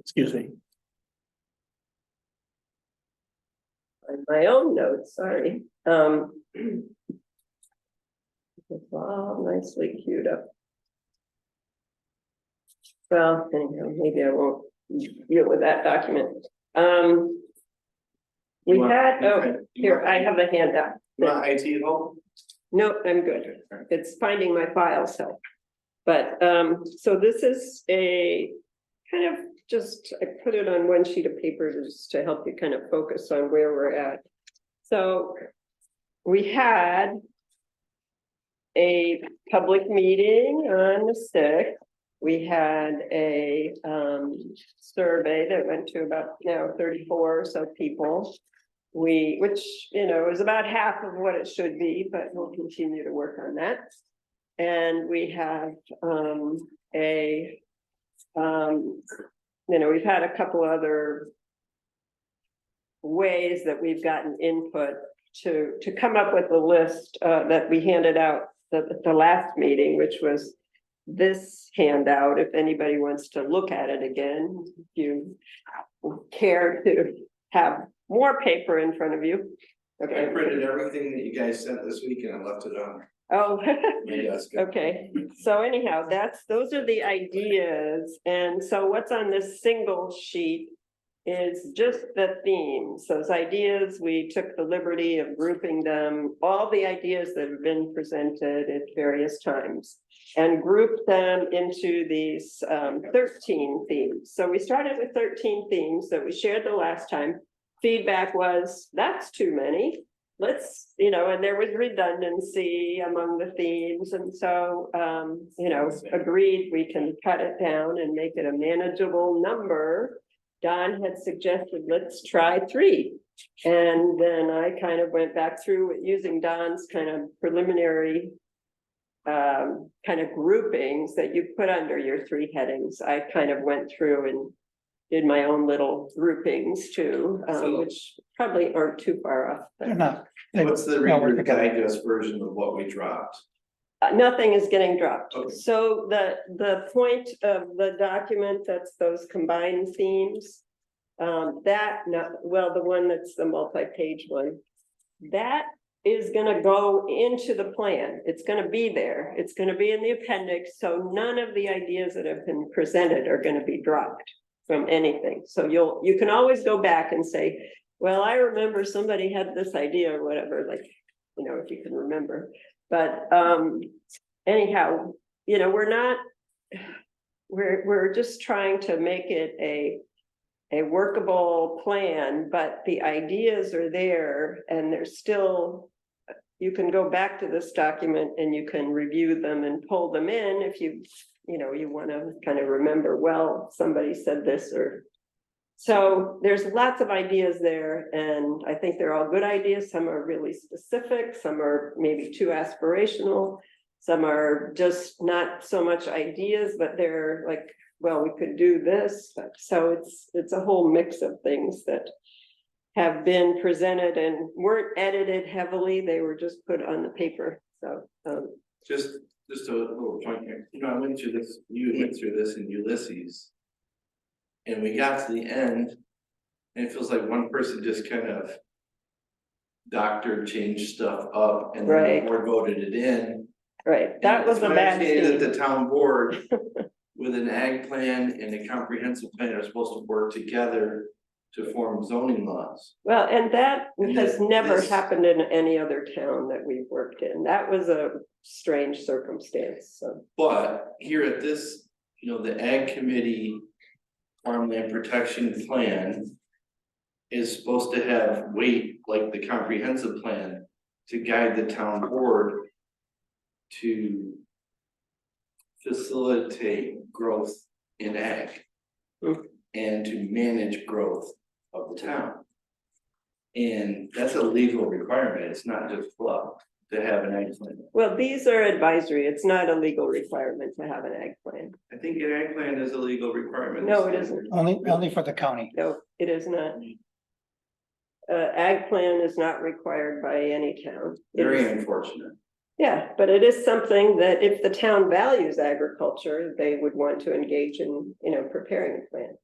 Excuse me. My own notes, sorry. It's all nicely queued up. Well, anyhow, maybe I won't deal with that document. We had, here, I have a handout. IT help? No, I'm good. It's finding my files help. But, so this is a kind of just, I put it on one sheet of paper just to help you kind of focus on where we're at. So we had a public meeting on the 6th. We had a survey that went to about 34 or so people. Which, is about half of what it should be, but we'll continue to work on that. And we have we've had a couple other ways that we've gotten input to come up with a list that we handed out the last meeting, which was this handout. If anybody wants to look at it again, if you care to have more paper in front of you. I Okay. printed everything that you guys sent this week and I left it on Oh, my desk. okay. So anyhow, those are the ideas. And so what's on this single sheet is just the themes. Those ideas, we took the liberty of grouping them, all the ideas that have been presented at various times, and grouped them into these 13 themes. So we started with 13 themes that we shared the last time. Feedback was, that's too many. Let's, and there was redundancy among the themes. And so, agreed, we can cut it down and make it a manageable number. Don had suggested, let's try 3. And then I kind of went back through using Don's kind of preliminary kind of groupings that you put under your 3 headings. I kind of went through and did my own little groupings too, which probably aren't too far off. They're not. What's the No, we're Reader's together. Digest version of what we dropped? Nothing is getting dropped. Okay. So the point of the document, that's those combined themes. The one that's the multi-page one, that is gonna go into the plan. It's gonna be there. It's gonna be in the appendix. So none of the ideas that have been presented are gonna be dropped from anything. So you can always go back and say, well, I remember somebody had this idea or whatever, like, if you can remember. But anyhow, we're just trying to make it a workable plan, but the ideas are there and there's still, you can go back to this document and you can review them and pull them in if you want to kind of remember, well, somebody said this or. So there's lots of ideas there, and I think they're all good ideas. Some are really specific, some are maybe too aspirational, some are just not so much ideas, but they're like, well, we could do this. So it's a whole mix of things that have been presented and weren't edited heavily. They were just put on the paper. So Just a little point here. I went through this, you went through this in Ulysses. And we got to the end, and it feels like one person just kind of changed stuff up and then Right. the board voted it in. right, that was a bad That thing. the town board with an ag plan and a comprehensive plan are supposed to work together to form zoning laws. Well, and that And has that never this- happened in any other town that we've worked in. That was a strange circumstance, so. But here at this, the ag committee farmland protection plan is supposed to have weight like the comprehensive plan to guide the town board to facilitate growth in ag and to manage growth of the town. And that's a legal requirement. It's not just fluff to have an ag plan. Well, these are advisory. It's not a legal requirement to have an ag plan. I think an ag plan is a legal requirement. No, it isn't. Only for the county. No, it is not. Ag plan is not required by any town. It Very is- unfortunate. Yeah, but it is something that if the town values agriculture, they would want to engage in, preparing a plan.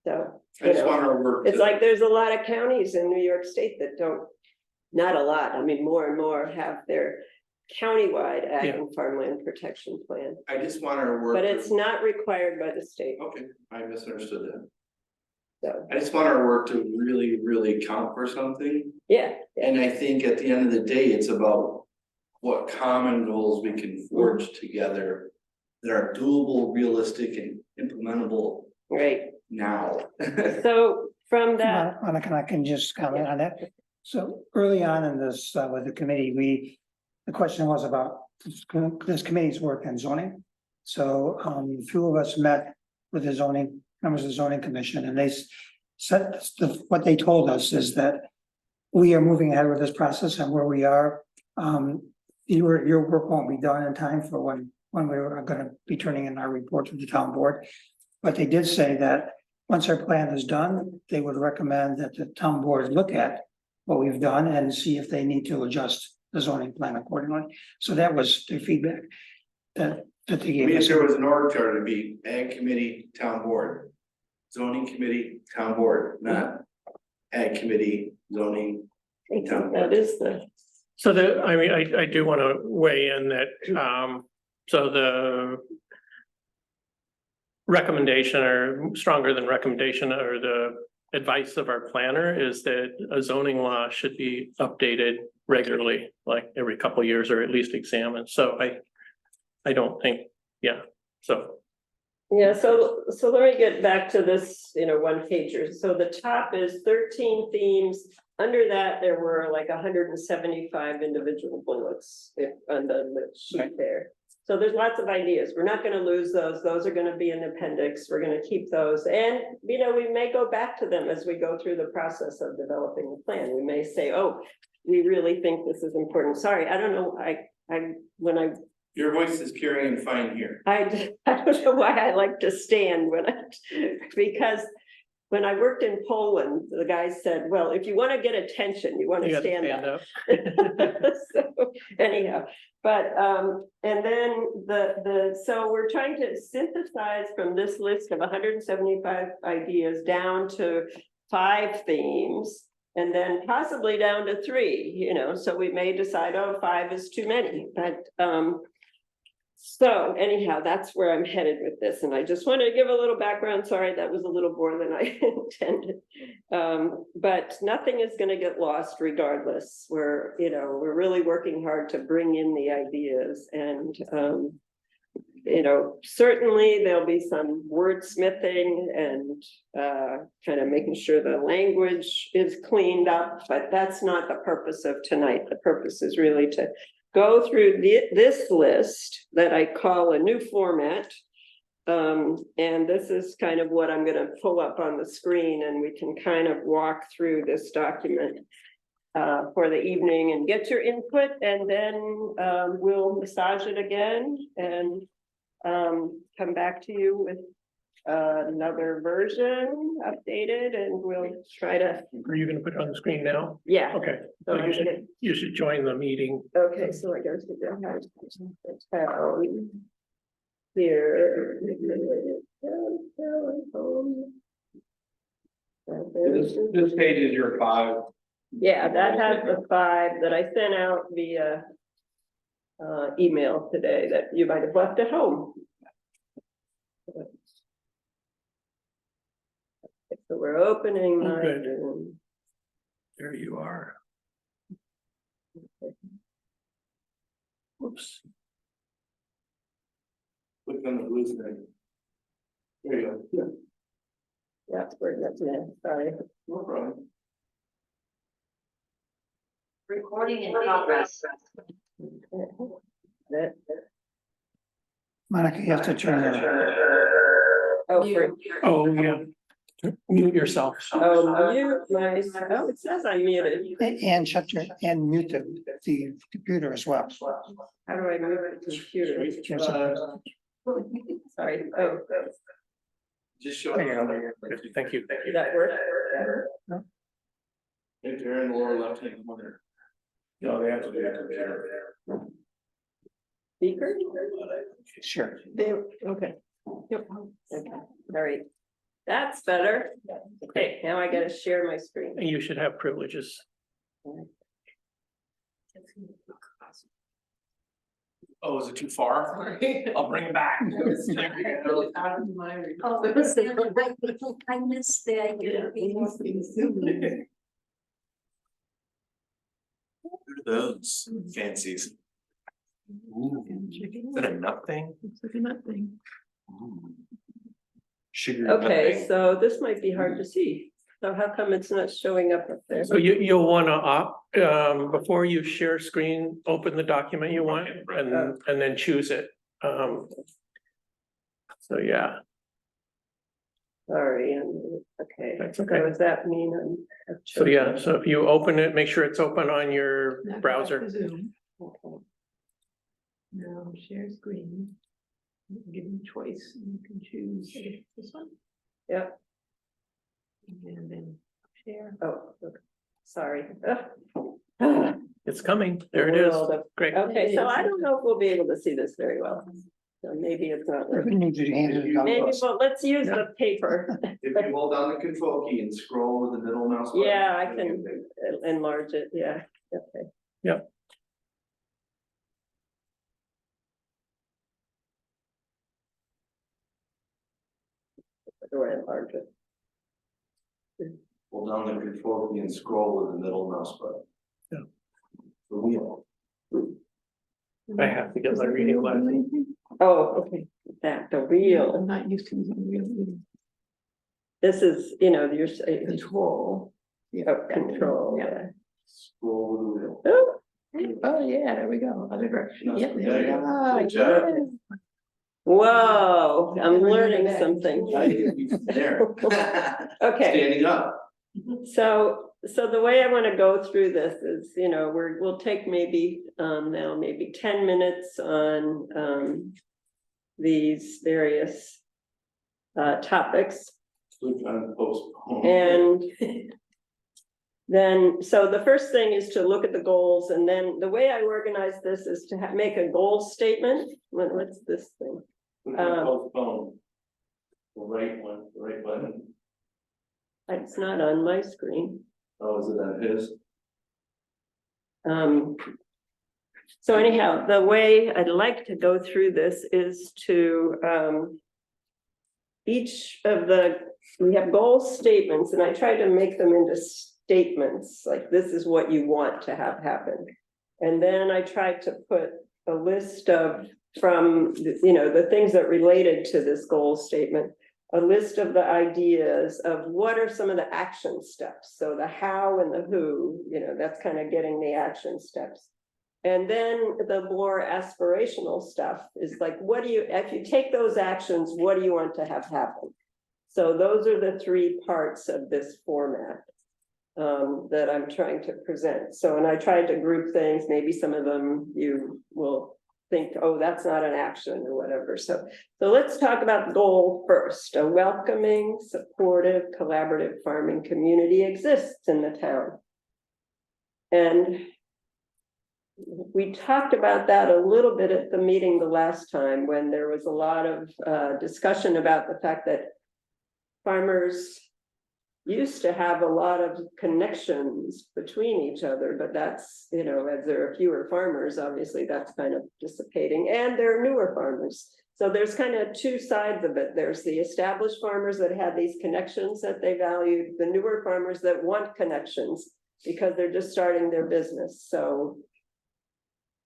So, I you just know, want our work. it's to- like there's a lot of counties in New York State that don't, not a lot, I mean, more and more have their countywide ag Yeah. and farmland protection plan, I just want our work. but to- it's not required by the state, Okay, I misunderstood that. so, I just want our work to really, really count for something. yeah. And I think at the end of the day, it's about what common goals we can forge together that are doable, realistic, and implementable Right, now. so from that, Monica, I can just comment on that. So early on in this, with the committee, the question was about this committee's work on zoning. So, a few of us met with the zoning, members of the zoning commission, and they said, what they told us is that we are moving ahead with this process and where we are, your work won't be done in time for when we are gonna be turning in our report to the town board. But they did say that once our plan is done, they would recommend that the town board look at what we've done and see if they need to adjust the zoning plan accordingly. So that was their feedback that they I gave mean, if us. there was an org chart, it'd be ag committee, town board. Zoning committee, town board, not ag committee, zoning. that is the, So I mean, I do want to weigh in that, so the recommendation or stronger than recommendation or the advice of our planner is that a zoning law should be updated regularly, like every couple of years or at least examined. So I don't think, yeah, so. yeah, so let me get back to this, one pager, so the top is 13 themes. Under that, there were like 175 individual bullets on the sheet there. So there's lots of ideas. We're not gonna lose those. Those are gonna be in the appendix. We're gonna keep those. And, we may go back to them as we go through the process of developing the plan. We may say, oh, we really think this is important. Sorry, I don't know, Your voice is carrying fine here. I don't know why I like to stand because when I worked in Poland, the guy said, well, if you want to get attention, you want You to gotta stand stand up. up. So anyhow, but, and then so we're trying to synthesize from this list of 175 ideas down to 5 themes. And then possibly down to 3, so we may decide, oh, 5 is too many, but, so anyhow, that's where I'm headed with this, and I just wanted to give a little background. Sorry, that was a little more than I intended. But nothing is gonna get lost regardless. We're really working hard to bring in the ideas and, certainly there'll be some wordsmithing and kind of making sure the language is cleaned up, but that's not the purpose of tonight. The purpose is really to go through this list that I call a new format. And this is kind of what I'm gonna pull up on the screen, and we can kind of walk through this document for the evening and get your input, and then we'll massage it again and come back to you with another version updated, and we'll try to, Are you gonna put it on the screen now? yeah. Okay, So well, I'm gonna, you should join the meeting. okay, so I go to the town here. This page is your 5. Yeah, that has the 5 that I sent out via email today that you might have left at home. So we're opening Oh, my good. Zoom. There you are. Whoops. Click on the blue thing. There you go. Yeah, we're sorry. No problem. Recording in progress. That- Monica, you have to turn it on. Oh, for, Oh, yeah. Mute yourself. mute my, it says I'm muted. And shut and mute the computer as well. How do I move the computer? Sorry, Just show. There you go. Thank you. did that work? If they're in the lower left hand corner. No, they have to be a computer. Speaker? Sure. There, okay. Yep, okay, all right. That's better. Okay, now I gotta share my screen. You should have privileges. Oh, is it too far? I'll bring it back. Oh, I missed the idea. What are those fancies? Ooh, is that a nut thing? Ooh. Sugar nut Okay, thing. so this might be hard to see. So how come it's not showing up there? So you'll wanna before you share screen, open the document you want and then choose it. So yeah, Sorry, okay. That's So okay. does that mean I'm? so yeah, so if you open it, make sure it's open on your browser. Okay. Now share screen. Give you choice, and you can choose this one, Yep, and then share. oh, okay. Sorry. Ugh. It's coming. There it is. World of- Great. Okay, so I don't know if we'll be able to see this very well. So maybe it's not If you working. need to hand it out. Maybe, well, let's use the paper. If you hold down the control key and scroll with the middle mouse. button, Yeah, I it'll can get big. enlarge it, yeah, okay. Or enlarge it. Hold down the control key and scroll with the middle mouse button. Yeah. The wheel. I have to get my reading glasses. Oh, okay, that, the wheel, I'm not used to using real this is, your control. control, Yeah. yeah. Scroll with the wheel. Oh, Oh, yeah, there we go, other direction. Yeah, There there we you go. go. Good job. Yeah. whoa, I'm Remember learning that. something. There. Okay. Standing up. So the way I want to go through this is, we'll take maybe now maybe 10 minutes on these various topics. Click on postpone. And then, so the first thing is to look at the goals, and then the way I organize this is to make a goal statement. What's this thing? Click on postpone. The right one, the right button. It's not on my screen. Oh, is it on his? So anyhow, the way I'd like to go through this is to, we have goal statements, and I try to make them into statements, like this is what you want to have happen. And then I try to put a list of, from, the things that related to this goal statement, a list of the ideas of what are some of the action steps. So the how and the who, that's kind of getting the action steps. And then the more aspirational stuff is like, if you take those actions, what do you want to have happen? So those are the three parts of this format that I'm trying to present. So, and I tried to group things, maybe some of them you will think, oh, that's not an action or whatever. So let's talk about the goal first. A welcoming, supportive, collaborative farming community exists in the town. And we talked about that a little bit at the meeting the last time, when there was a lot of discussion about the fact that farmers used to have a lot of connections between each other, but that's, as there are fewer farmers, obviously that's kind of dissipating, and there are newer farmers. So there's kind of two sides of it. There's the established farmers that had these connections that they valued, the newer farmers that want connections because they're just starting their business. So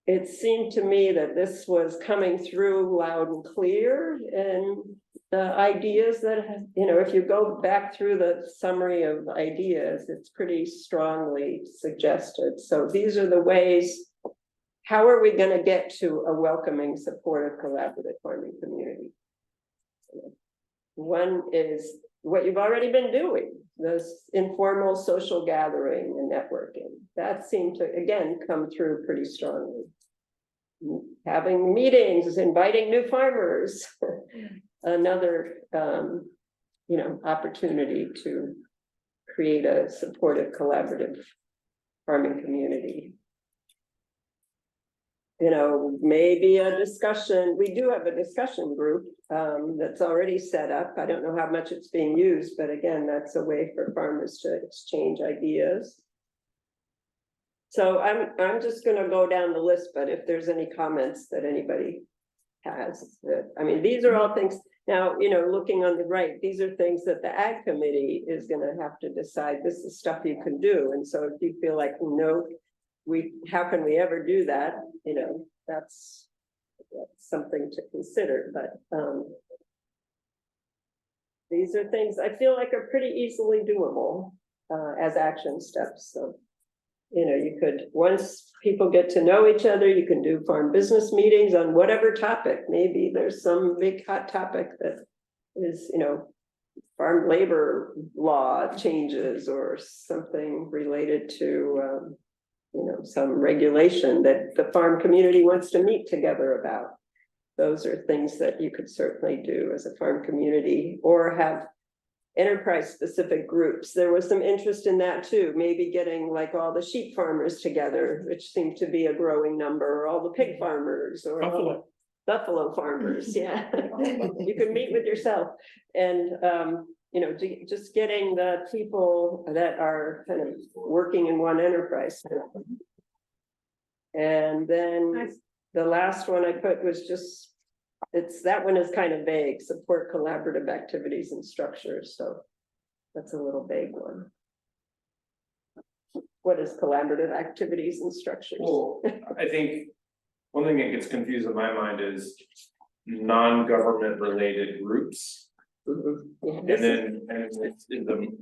it seemed to me that this was coming through loud and clear, and the ideas that, if you go back through the summary of ideas, it's pretty strongly suggested. So these are the ways, how are we going to get to a welcoming, supportive, collaborative farming community? One is what you've already been doing, this informal social gathering and networking. That seemed to, again, come through pretty strongly. Having meetings, inviting new farmers, another, opportunity to create a supportive, collaborative farming community. you know, maybe a discussion, we do have a discussion group that's already set up. I don't know how much it's being used, but again, that's a way for farmers to exchange ideas. So I'm just gonna go down the list, but if there's any comments that anybody has, I mean, these are all things, now, you know, looking on the right, these are things that the ag committee is gonna have to decide, this is stuff you can do, and so if you feel like, no, how can we ever do that, you know, that's something to consider, but, these are things I feel like are pretty easily doable, as action steps, so. You know, you could, once people get to know each other, you can do farm business meetings on whatever topic. Maybe there's some big hot topic that is, you know, farm labor law changes or something related to, you know, some regulation that the farm community wants to meet together about. Those are things that you could certainly do as a farm community or have enterprise specific groups. There was some interest in that too, maybe getting like all the sheep farmers together, which seemed to be a growing number, or all the pig farmers or all the buffalo farmers, yeah. You can meet with yourself and you know, just getting the people that are kind of working in one enterprise. And then the last one I put was just, that one is kind of vague, support collaborative activities and structures, so that's a little vague one. What is collaborative activities and structures? Well, I think one thing that gets confused in my mind is non-government related groups. Mhm. Yeah, And this is- then, and it's in the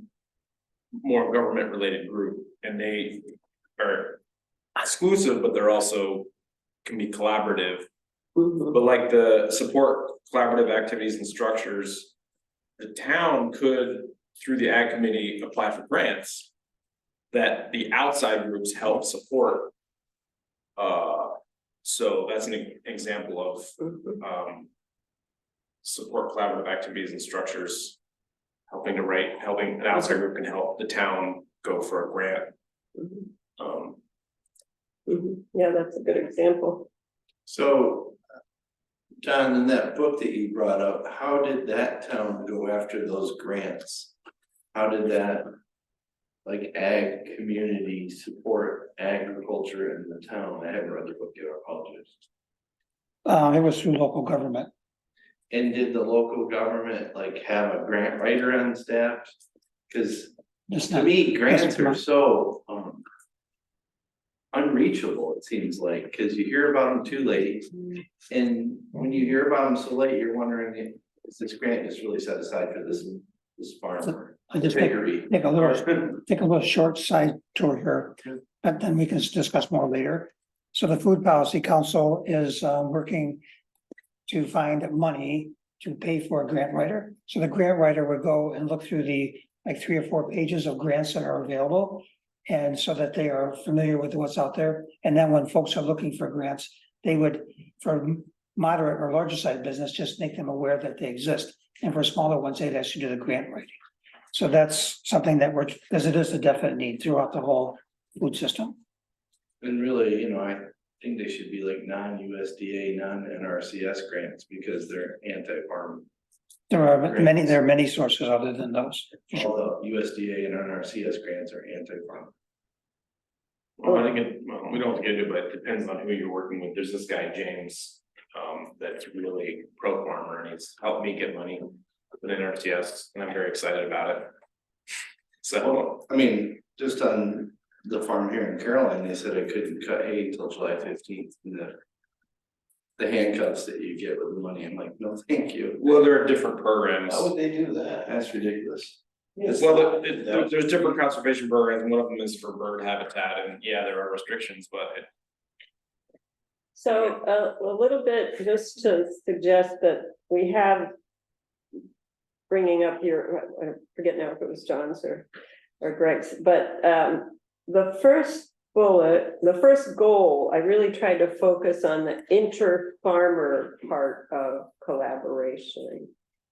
more government related group, and they are exclusive, but they're also can be collaborative. Mhm. But like the support collaborative activities and structures, the town could, through the ag committee, apply for grants that the outside groups help support. So that's an example of Mhm. support collaborative activities and structures. Helping an outside group can help the town go for a grant. Mhm. Um, Mhm. Yeah, that's a good example. So, John, in that book that you brought up, how did that town go after those grants? How did that, like, ag community support agriculture in the town? I haven't read the book yet, I apologize. It was through local government. And did the local government like have a grant writer on staff? Cause Just to not, me, grants come are on. so unreachable, it seems like, cause you hear about them too late. And when you hear about them so late, you're wondering, is this grant just really set aside for this farmer? I just take Piggery. a little short side tour here, but then we can discuss more later. So the Food Policy Council is working to find money to pay for a grant writer. So the grant writer would go and look through the like 3 or 4 pages of grants that are available. And so that they are familiar with what's out there. And then when folks are looking for grants, they would, for moderate or larger size business, just make them aware that they exist. And for smaller ones, they'd actually do the grant writing. So that's something that we're, because it is a definite need throughout the whole food system. And really, you know, I think they should be like non-USDA, non-NRCS grants because they're anti-farm. There are many sources other than those. All the USDA and NRCS grants are anti-farm. well, I think we don't have to get into it, but it depends on who you're working with. There's this guy, James, that's really pro farmer and he's helped me get money with NRCS and I'm very excited about it. So, I mean, just on the farm here in Caroline, they said I couldn't cut hay until July 15th. The handcuffs that you get with the money, I'm like, no, thank you. well, there are different programs. How would they do that? That's ridiculous. Well, there's different conservation programs, and one of them is for bird habitat, and yeah, there are restrictions, but So a little bit, just to suggest that we have. Bringing up your, I forget now if it was John's or Greg's, but the first bullet, the first goal, I really tried to focus on the inter-farmer part of collaboration.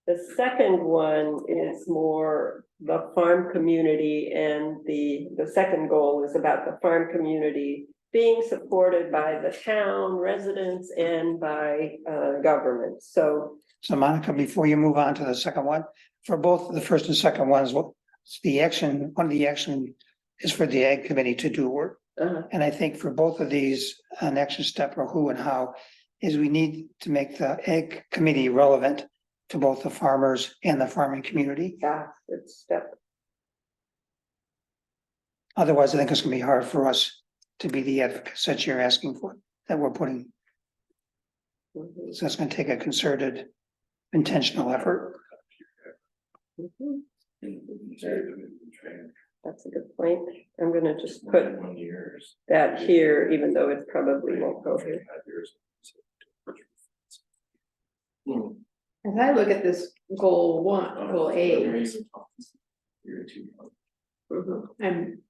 The second one is more the farm community, and the second goal is about the farm community being supported by the town residents and by government, so. So Monica, before you move on to the second one, for both the first and second ones, what's the action, one of the action is for the Ag Committee to do work. And I think for both of these, an action step or who and how is we need to make the Ag Committee relevant to both the farmers and the farming community. Yeah, good step. Otherwise, I think it's gonna be hard for us to be the advocates that you're asking for, that we're putting. Mhm, So it's gonna take a concerted, intentional effort. mhm. That's a good point. I'm gonna just put 1 years. that here, even though it probably won't go here. As I look at this goal one, goal A, Mhm. and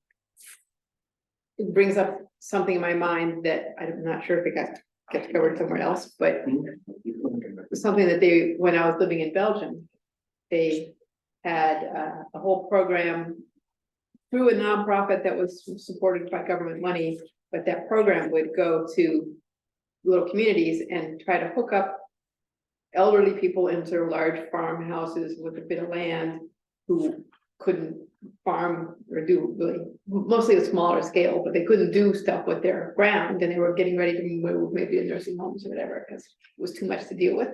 it brings up something in my mind that I'm not sure if it gets covered somewhere else, but something that they, when I was living in Belgium, they had a whole program through a nonprofit that was supported by government money, but that program would go to little communities and try to hook up elderly people into large farmhouses with a bit of land who couldn't farm or do really, mostly a smaller scale, but they couldn't do stuff with their ground, and they were getting ready to move maybe to nursing homes or whatever, because it was too much to deal with.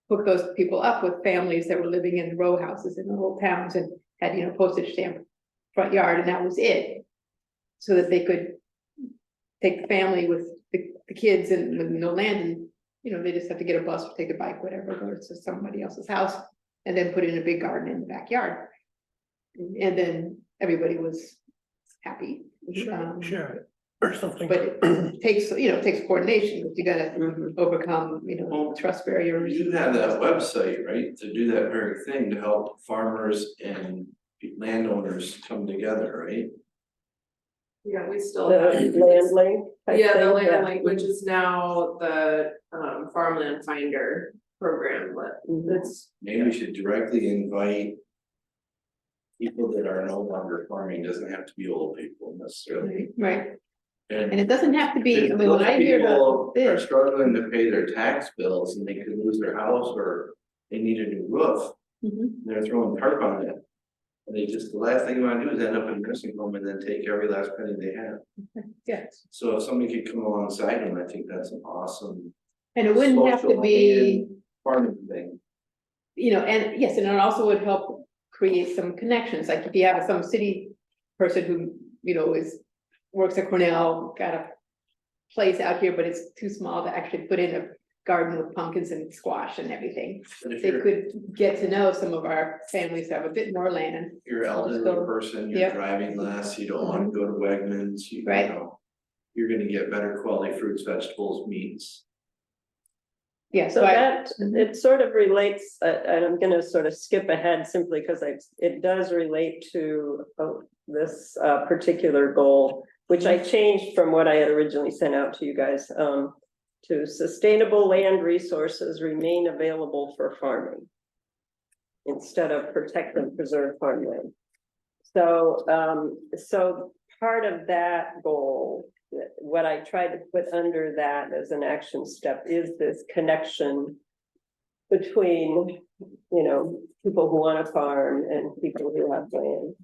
Hook those people up with families that were living in row houses in the little towns and had, you know, postage stamp front yard, and that was it. So that they could take the family with the kids and with no land, and, you know, they just have to get a bus or take a bike, whatever, go to somebody else's house, and then put in a big garden in the backyard. And then everybody was happy. Sure, or something. But it takes, you know, it takes coordination, but you gotta Mhm. overcome, you know, trust barriers. You have that website, right, to do that very thing, to help farmers and landowners come together, right? Yeah, we still The have. land link. type Yeah, the thing, land link, which is now the farmland finder program, but Mhm. it's. Maybe we should directly invite people that are no longer farming, doesn't have to be old people necessarily. Right, and And it doesn't have to be, I mean, those when I hear people about are this, struggling to pay their tax bills and they could lose their house or they need a new roof, Mhm. they're throwing tarp on it. And they just, the last thing you wanna do is end up in a nursing home and then take every last penny they have. yeah, So if somebody could come alongside them, I think that's an awesome and it wouldn't have to social be, and farming thing. you know, and yes, and it also would help create some connections, like if you have some city person who, you know, works at Cornell, got a place out here, but it's too small to actually put in a garden with pumpkins and squash and everything. But if They you're, could get to know some of our families who have a bit more land. you're an elderly So, person, you're yep. driving less, you don't wanna go to Wegmans, you Right. know. You're gonna get better quality fruits, vegetables, meats. Yeah, So so I, that, it sort of relates, and I'm gonna sort of skip ahead simply because it does relate to this particular goal, which I changed from what I had originally sent out to you guys, to sustainable land resources remain available for farming instead of protect and preserve farmland. So, so part of that goal, what I tried to put under that as an action step is this connection between, you know, people who want to farm and people who have land.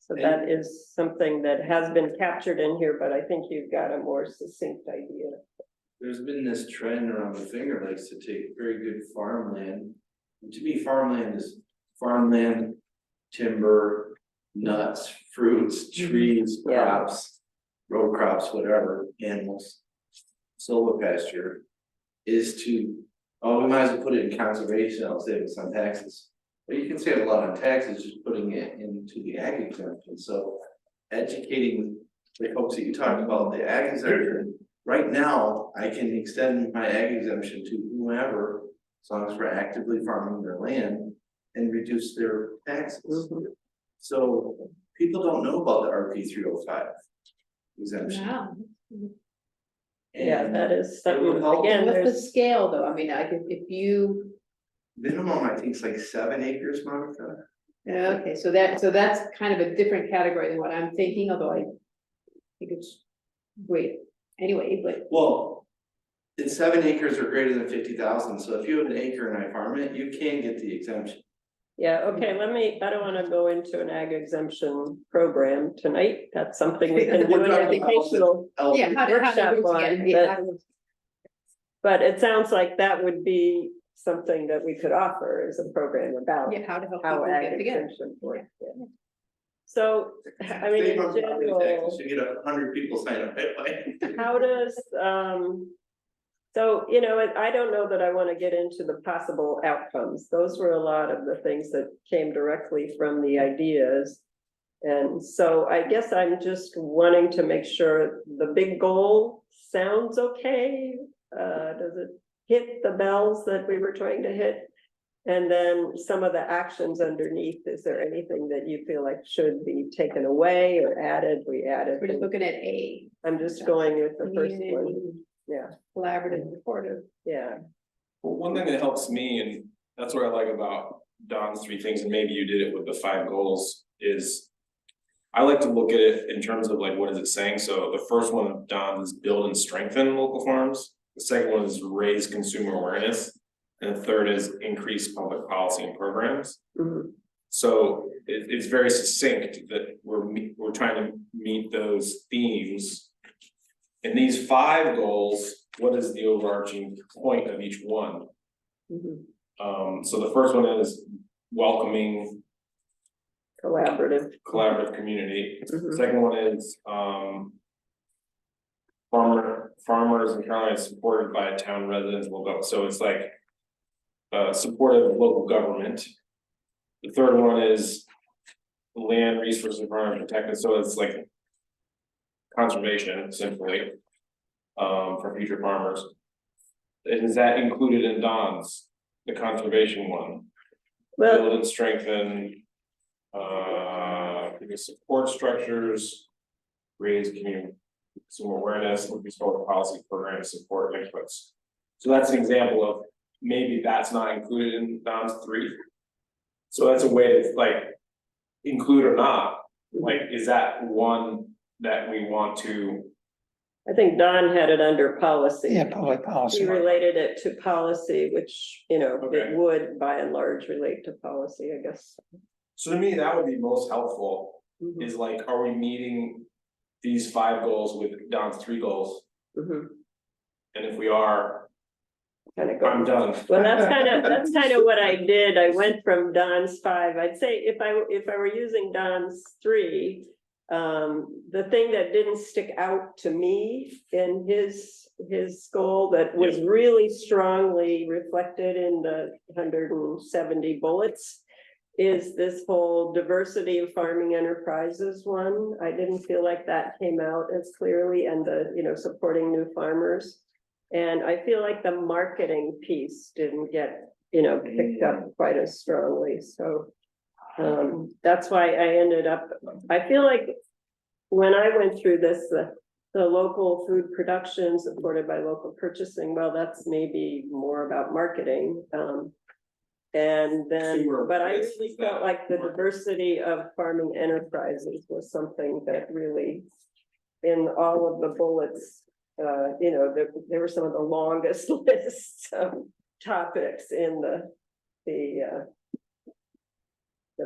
So that is something that has been captured in here, but I think you've got a more succinct idea. There's been this trend around the Finger Lakes to take very good farmland. And to me, farmland is farmland, timber, nuts, fruits, trees, Yeah. crops, row crops, whatever, animals. Silvopasture is to, oh, we might as well put it in conservation, I'll save us on taxes. But you can save a lot on taxes just putting it into the ag exemption, so educating the folks that you talked about, the ag exemption. Right now, I can extend my ag exemption to whomever, as long as we're actively farming their land and reduce their taxes. Mhm. So people don't know about the RP 305 exemption. wow. Yeah, And that is it will something, help. again, What's the there's, scale though? I mean, if you, Minimum, I think, is like 7 acres, Monica. okay, so that's kind of a different category than what I'm thinking, although I you could just wait anyway, but Well, it's 7 acres or greater than 50,000, so if you have an acre and I farm it, you can get the exemption. Yeah, okay, I don't wanna go into an ag exemption program tonight, that's something we can do We're in talking about educational. yeah, how to Workshop group one, together, yeah, how to- But it sounds like that would be something that we could offer as a program about yeah, how to help how people ag get together. exemption works. Yeah. So, I mean, Save in on property general, taxes, you get 100 people sign up right away. how does, so, I don't know that I wanna get into the possible outcomes. Those were a lot of the things that came directly from the ideas. And so I guess I'm just wanting to make sure the big goal sounds okay. Does it hit the bells that we were trying to hit? And then some of the actions underneath, is there anything that you feel like should be taken away or added? We added. We're just looking at A, I'm just going with the first one. community, Yeah, collaborative, supportive. yeah. Well, one thing that helps me, and that's what I like about Don's 3 things, and maybe you did it with the 5 goals, is. I like to look at it in terms of like, what is it saying? So the first one of Don's is build and strengthen local farms. The second one is raise consumer awareness. And the third is increase public policy and programs. Mhm. So it's very succinct that we're trying to meet those themes. In these 5 goals, what is the overarching point of each one? Mhm. So the first one is welcoming Collaborative. community. Mhm. Second one is farmers and Carolina supported by town residents will go, so it's like supportive of local government. The third one is land resources environment protected, so it's like conservation simply for future farmers. And is that included in Don's, the conservation one? Well, Build and strengthen support structures, raise community consumer awareness, restore policy programs, support inputs. So that's an example of maybe that's not included in Don's 3. So that's a way to like include or not, like, is that one that we want to? I think Don had it under policy. Yeah, public He policy. related it to policy, which, Okay. it would by and large relate to policy, I guess. So to me, that would be most helpful, Mhm. is like, are we meeting these 5 goals with Don's 3 goals? Mhm. And if we are, Kind of go. I'm done. Well, that's kind of what I did. I went from Don's 5. I'd say if I were using Don's 3, the thing that didn't stick out to me in his goal that was really strongly reflected in the 170 bullets is this whole diversity of farming enterprises one. I didn't feel like that came out as clearly, and the, supporting new farmers. And I feel like the marketing piece didn't get, picked up quite as strongly, so. That's why I ended up, I feel like when I went through this, the local food production supported by local purchasing, well, that's maybe more about marketing. And then, but I really felt like the diversity of farming enterprises was something that really, in all of the bullets, there were some of the longest lists of topics in the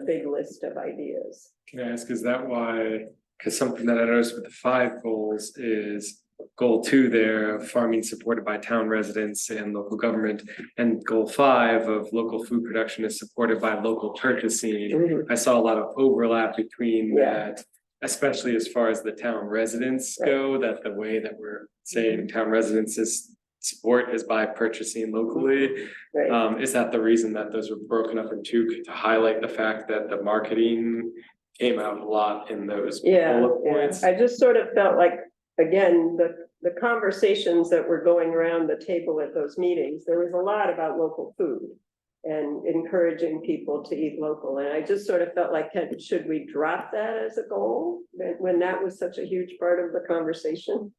big list of ideas. Can I ask, is that why, because something that I noticed with the 5 goals is goal 2 there of farming supported by town residents and local government, and goal 5 of local food production is supported by local purchasing. Mhm. I saw a lot of overlap between Yeah. that, especially as far as the town residents go, that the way that we're saying town residents is support is by purchasing locally. Right. Is that the reason that those were broken up in 2 to highlight the fact that the marketing came out a lot in those Yeah, bullet yeah. points? I just sort of felt like, again, the conversations that were going around the table at those meetings, there was a lot about local food and encouraging people to eat local. And I just sort of felt like, should we drop that as a goal when that was such a huge part of the conversation?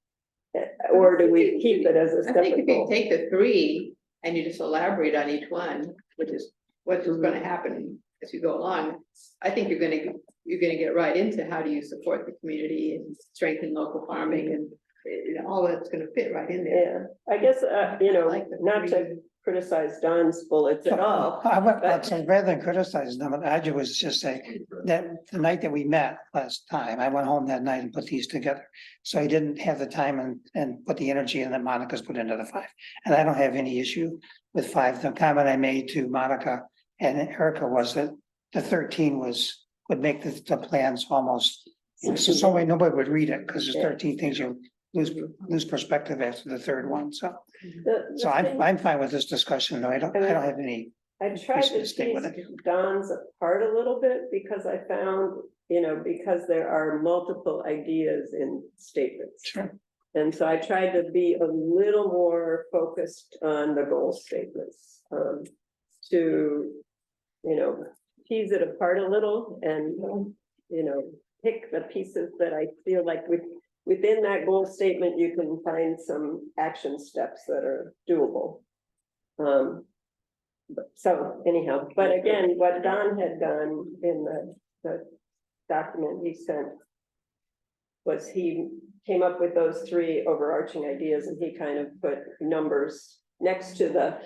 Or do we keep it as a I think separate if you goal? take the 3 and you just elaborate on each one, which is what's gonna happen as you go along, I think you're gonna you're gonna get right into how do you support the community and strengthen local farming and all that's gonna fit right in there. Yeah, I guess, you know, like the not to three- criticize Don's bullets at all. I went, but- I'd say rather than criticize them, I was just say that the night that we met last time, I went home that night and put these together. So I didn't have the time and put the energy in that Monica's put into the 5. And I don't have any issue with 5. The comment I made to Monica and Erica was that the 13 would make the plans almost. So way nobody would read it because there's 13 things you lose perspective after the 3rd one. So The thing- I'm fine with this discussion. though. I don't have any. I tried to Please stay with tease Don's apart a little bit because I found, you know, because there are multiple ideas in statements. Sure. And so I tried to be a little more focused on the goal statements, to, you know, tease it apart a little and, you know, pick the pieces that I feel like within that goal statement, you can find some action steps that are doable. So anyhow, but again, what Don had done in the document he sent was he came up with those 3 overarching ideas and he kind of put numbers next to the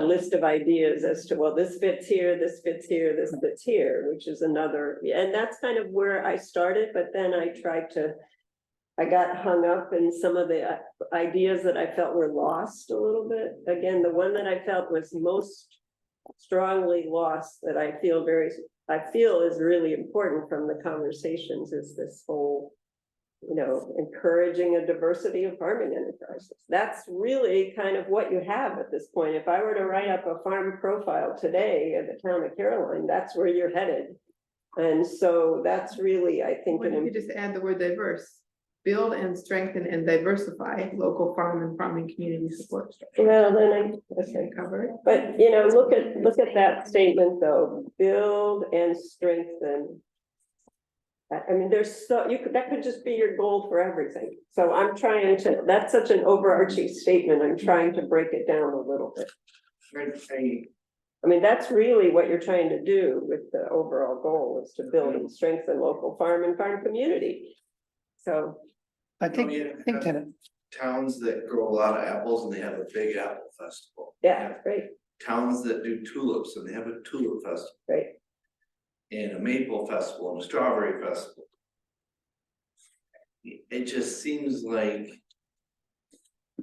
list of ideas as to, well, this fits here, this fits here, this fits here, which is another, and that's kind of where I started, but then I got hung up in some of the ideas that I felt were lost a little bit. Again, the one that I felt was most strongly lost that I feel is really important from the conversations is this whole, you know, encouraging a diversity of farming enterprises. That's really kind of what you have at this point. If I were to write up a farm profile today at the town of Caroline, that's where you're headed. And so that's really, I think, Why don't you just add the word diverse? Build and strengthen and diversify local farm and farming community support structure. well, then okay. Cover it. But, you know, look at that statement though, build and strengthen. I mean, there's that could just be your goal for everything. So I'm trying to, that's such an overarching statement. I'm trying to break it down a little bit. I mean, that's really what you're trying to do with the overall goal is to build and strengthen local farm and farm community. So, I think that Towns that grow a lot of apples and they have a big apple festival. yeah, great, Towns that do tulips and they have a tulip festival. great. And a maple festival and a strawberry festival. It just seems like.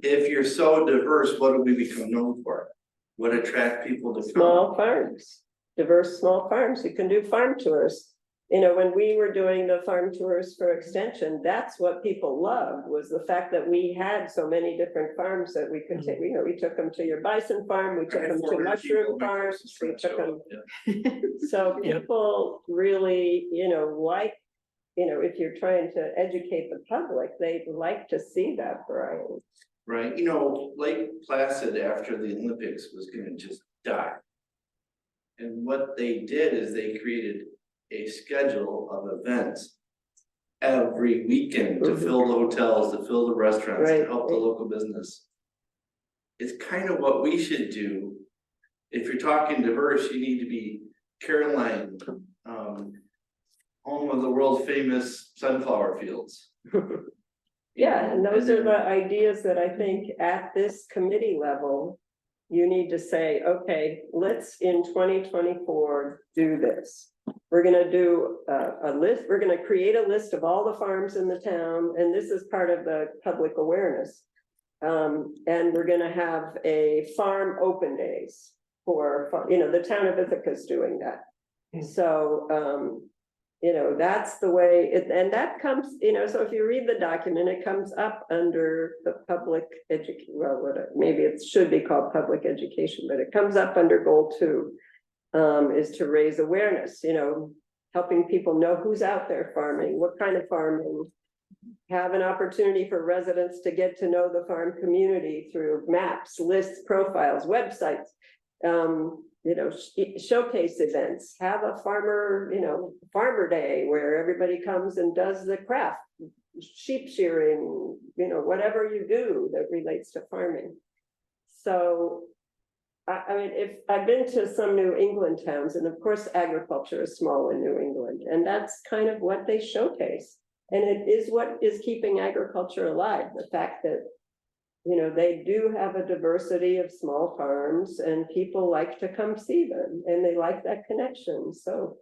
If you're so diverse, what do we become known for? What attract people to come? Small farms, diverse small farms. You can do farm tours. You know, when we were doing the farm tours for Extension, that's what people loved, was the fact that we had so many different farms that we could take, you know, we took them to your bison farm, we took them to mushroom farms, we took them. So Yep. people really, you know, like, you know, if you're trying to educate the public, they'd like to see that variety. Right, you know, Lake Placid after the Olympics was gonna just die. And what they did is they created a schedule of events every weekend to fill the hotels, to fill the restaurants, to Right, help the right. local business. It's kind of what we should do. If you're talking diverse, you need to be Caroline, home of the world famous sunflower fields. Yeah, and those are the ideas that I think at this committee level, you need to say, okay, let's in 2024 do this. We're gonna do a list, we're gonna create a list of all the farms in the town, and this is part of the public awareness. And we're gonna have a farm open days for, you know, the town of Ithaca's doing that. So, you know, that's the way it, and that comes, you know, so if you read the document, it comes up under the public well, maybe it should be called public education, but it comes up under goal 2. Is to raise awareness, you know, helping people know who's out there farming, what kind of farming. Have an opportunity for residents to get to know the farm community through maps, lists, profiles, websites. You know, showcase events, have a farmer, you know, farmer day where everybody comes and does the craft, sheep shearing, you know, whatever you do that relates to farming. So I mean, if I've been to some New England towns, and of course, agriculture is small in New England, and that's kind of what they showcase. And it is what is keeping agriculture alive, the fact that, you know, they do have a diversity of small farms and people like to come see them and they like that connection. So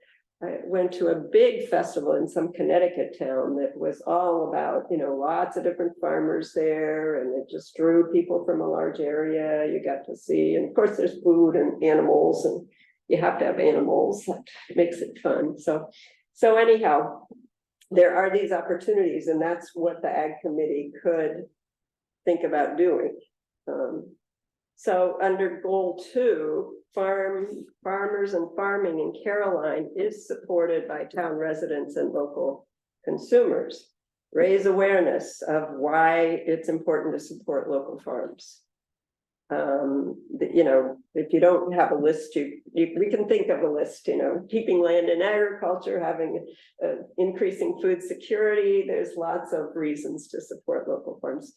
I went to a big festival in some Connecticut town that was all about, you know, lots of different farmers there, and it just drew people from a large area. You got to see, and of course, there's food and animals, and you have to have animals. That makes it fun. So anyhow, there are these opportunities, and that's what the Ag Committee could think about doing. So under goal 2, farmers and farming in Caroline is supported by town residents and local consumers. Raise awareness of why it's important to support local farms. You know, if you don't have a list, we can think of a list, you know, keeping land in agriculture, having increasing food security. There's lots of reasons to support local farms.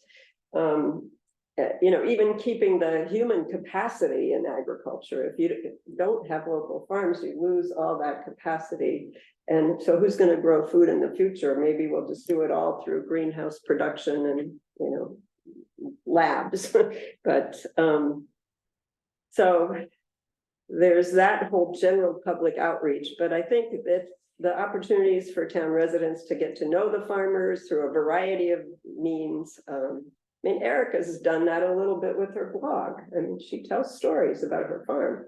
You know, even keeping the human capacity in agriculture. If you don't have local farms, you lose all that capacity. And so who's going to grow food in the future? Maybe we'll just do it all through greenhouse production and, you know, labs. But so there's that whole general public outreach. But I think that the opportunities for town residents to get to know the farmers through a variety of means. I mean, Erica's done that a little bit with her blog. I mean, she tells stories about her farm.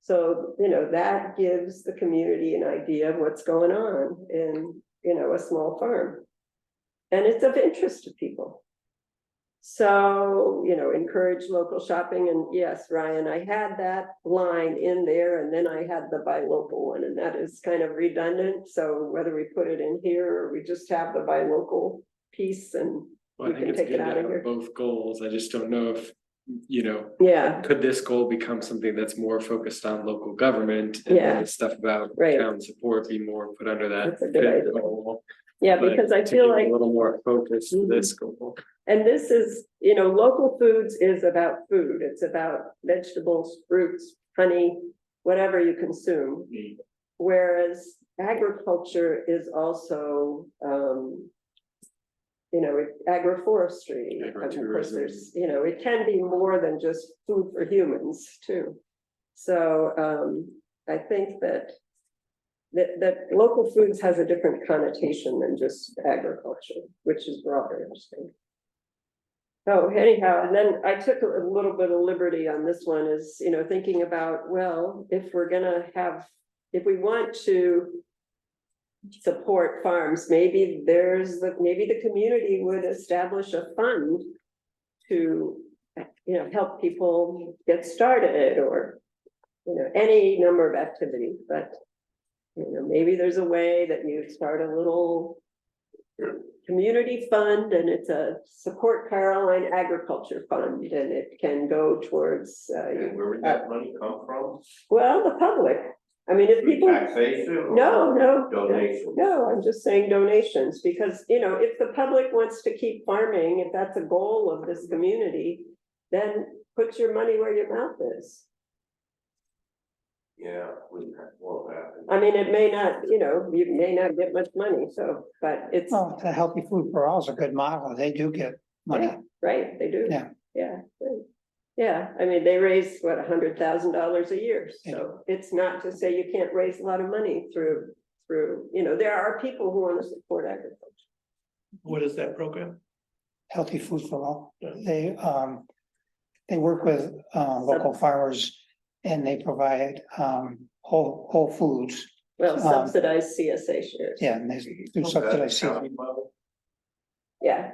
So, you know, that gives the community an idea of what's going on in, you know, a small farm. And it's of interest to people. So, you know, encourage local shopping. And yes, Ryan, I had that line in there, and then I had the buy local one, and that is kind of redundant. So whether we put it in here or we just have the buy local piece, and Well, I think it's good to have both goals. I just don't know if, you know, yeah, could this goal become something that's more focused on local government? And then Yeah. the stuff about Right. town support be more put under that That's a good fifth idea. goal. yeah, But because I to feel give like, A little more focus to Mhm. this goal. and this is, you know, local foods is about food. It's about vegetables, fruits, honey, whatever you consume. Whereas agriculture is also, you know, agroforestry. And of course, Agritourism. there's, you know, it can be more than just food for humans too. So I think that local foods has a different connotation than just agriculture, which is broader, I think. So anyhow, and then I took a little bit of liberty on this one is, you know, thinking about, well, if we're gonna have, if we want to support farms, maybe maybe the community would establish a fund to, you know, help people get started, or, you know, any number of activities. But, you know, maybe there's a way that you start a little community fund, and it's a support Caroline agriculture fund, and it can go towards, And where would that money come from? well, the public. I mean, if Through people. taxation or No, donations? no, I'm just saying donations, because, you know, if the public wants to keep farming, if that's a goal of this community, then put your money where your mouth is. Yeah, won't happen. I mean, it may not, you know, you may not get much money, so, but it's, Oh, the Healthy Food for All is a good model. They do get money. yeah, right, they do. Yeah. Yeah, right. Yeah, I mean, they raise, what, $100,000 a year, so it's not to say you can't raise a lot of money through, you know, there are people who want to support agriculture. What is that program? Healthy Food for All. They work with local farmers, and they provide whole foods. Well, subsidized CSA shares. Yeah, and they do subsidize seed. Yeah,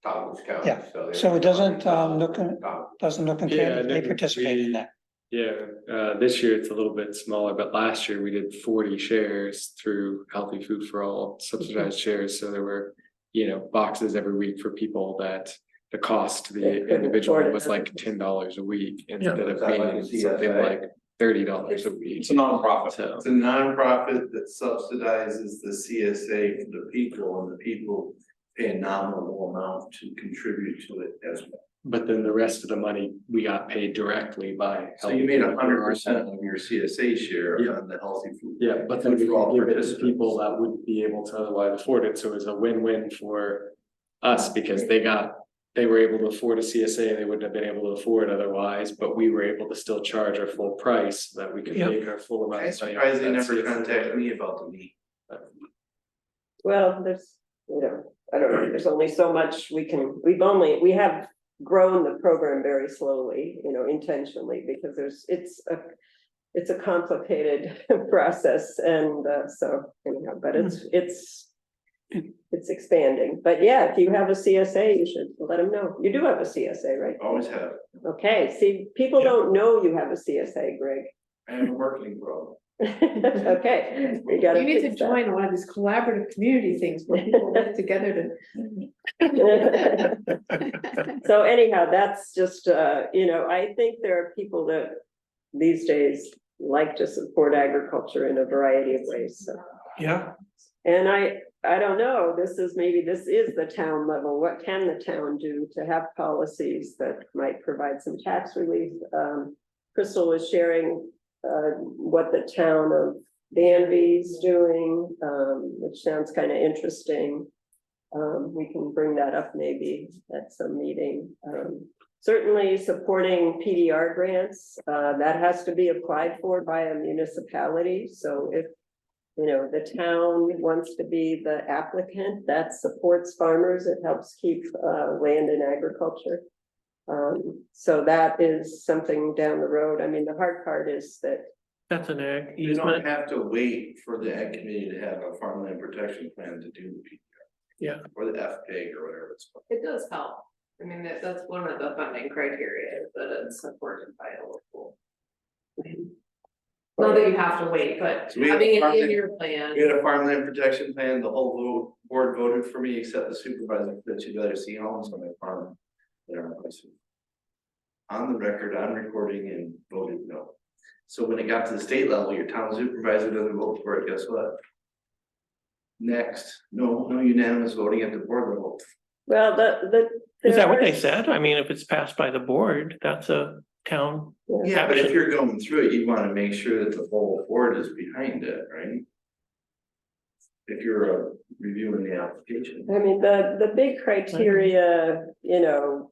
Thomas County. Yeah. they're- So it doesn't look and Yeah, they participate in that. Yeah, this year it's a little bit smaller, but last year we did 40 shares through Healthy Food for All subsidized shares. So there were, you know, boxes every week for people that the cost to They the couldn't individual afford it. was like $10 a week instead of Is that like a being something CSA? like $30 a week. It's a nonprofit. So, It's a nonprofit that subsidizes the CSA for the people, and the people pay a nominal amount to contribute to it as well. but then the rest of the money, we got paid directly by. So you made helping 100% of your CSA share Yeah. on the healthy food. Yeah, but then we For all can give it to participants. people that wouldn't be able to otherwise afford it, so it's a win-win for us, because they were able to afford a CSA, they wouldn't have been able to afford otherwise, but we were able to still charge our full price, so that we could Yep. make our full amount. I'm of money off surprised they that never CSA. contacted me about the meat. Well, there's, I don't know, there's only so much we have grown the program very slowly, intentionally, because it's a complicated process, and so anyhow, but it's expanding. But yeah, if you have a CSA, you should let them know. You do have a CSA, right? Always have. Okay, see, people Yeah. don't know you have a CSA, Greg. I have a marketing problem. Okay, we gotta You need to fix that. join one of these collaborative community things where people work together So anyhow, that's just, I think there are people that these days like to support agriculture in a variety of ways, so. Yeah, And I don't know, this is the town level, what can the town do to have policies that might provide some tax relief? Crystal was sharing, what the town of Danby's doing, which sounds kind of interesting. We can bring that up maybe at some meeting. Certainly supporting PDR grants, that has to be applied for by a municipality, so if the town wants to be the applicant, that supports farmers, it helps keep land in agriculture. So that is something down the road. I mean, the hard part is that, that's an ag You don't easement. have to wait for the ag committee to have a farmland protection plan to do the PPR. Yeah. Or the FPEG or whatever it's called. It does help. I mean, that's one of the funding criteria, is that it's supported by a local. Not that you have to wait, but So we have having it in farmland- your plan. We had a farmland protection plan, the whole board voted for me except the supervisor, that you'd rather see homes on my farm. That are on my street. On the record, I'm recording and voted no. So when it got to the state level, your town supervisor doesn't vote for it, guess what? Next, no unanimous voting at the board level. well, Is that what there they are- said? I mean, if it's passed by the board, that's a town. Yeah, but if you're going through it, you wanna make sure that the whole board is behind it, right? If you're reviewing the application. I mean, the big criteria, there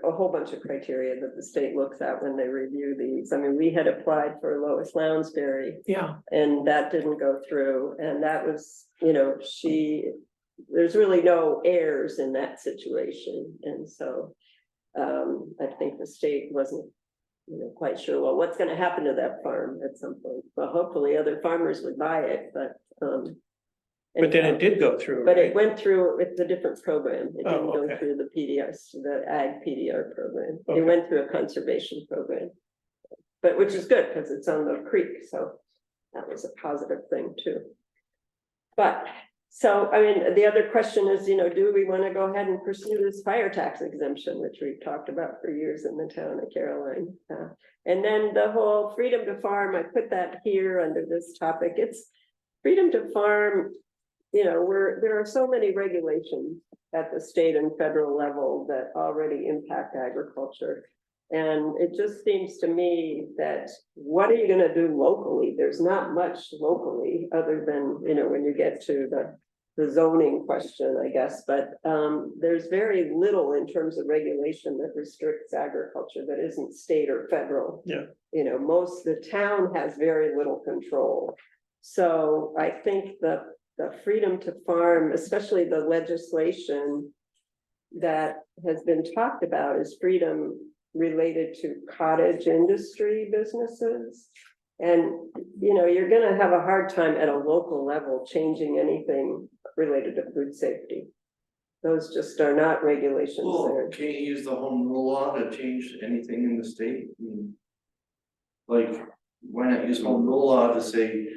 are a whole bunch of criteria that the state looks at when they review these. I mean, we had applied for Lois Lounsbury, Yeah, and that didn't go through, and that was, there's really no heirs in that situation, and so. I think the state wasn't, quite sure, well, what's gonna happen to that farm at some point, well, hopefully other farmers would buy it, but. but then it did go through. But it right? went through, it's a different program, it didn't Oh, go okay. through the PDRs, the ag PDR program, it Okay. went through a conservation program. But which is good, because it's on the creek, so that was a positive thing too. But, so, I mean, the other question is, do we want to go ahead and pursue this fire tax exemption, which we've talked about for years in the town of Caroline? And then the whole freedom to farm, I put that here under this topic, it's freedom to farm. There are so many regulations at the state and federal level that already impact agriculture. And it just seems to me that what are you gonna do locally? There's not much locally other than, when you get to the zoning question, I guess, but there's very little in terms of regulation that restricts agriculture that isn't state or federal. Yeah. The town has very little control. So I think the freedom to farm, especially the legislation that has been talked about, is freedom related to cottage industry businesses. And, you're gonna have a hard time at a local level changing anything related to food safety. Those just are not regulations Well, there. can't you use the home rule law to change anything in the state? Like, why not use home rule law to say,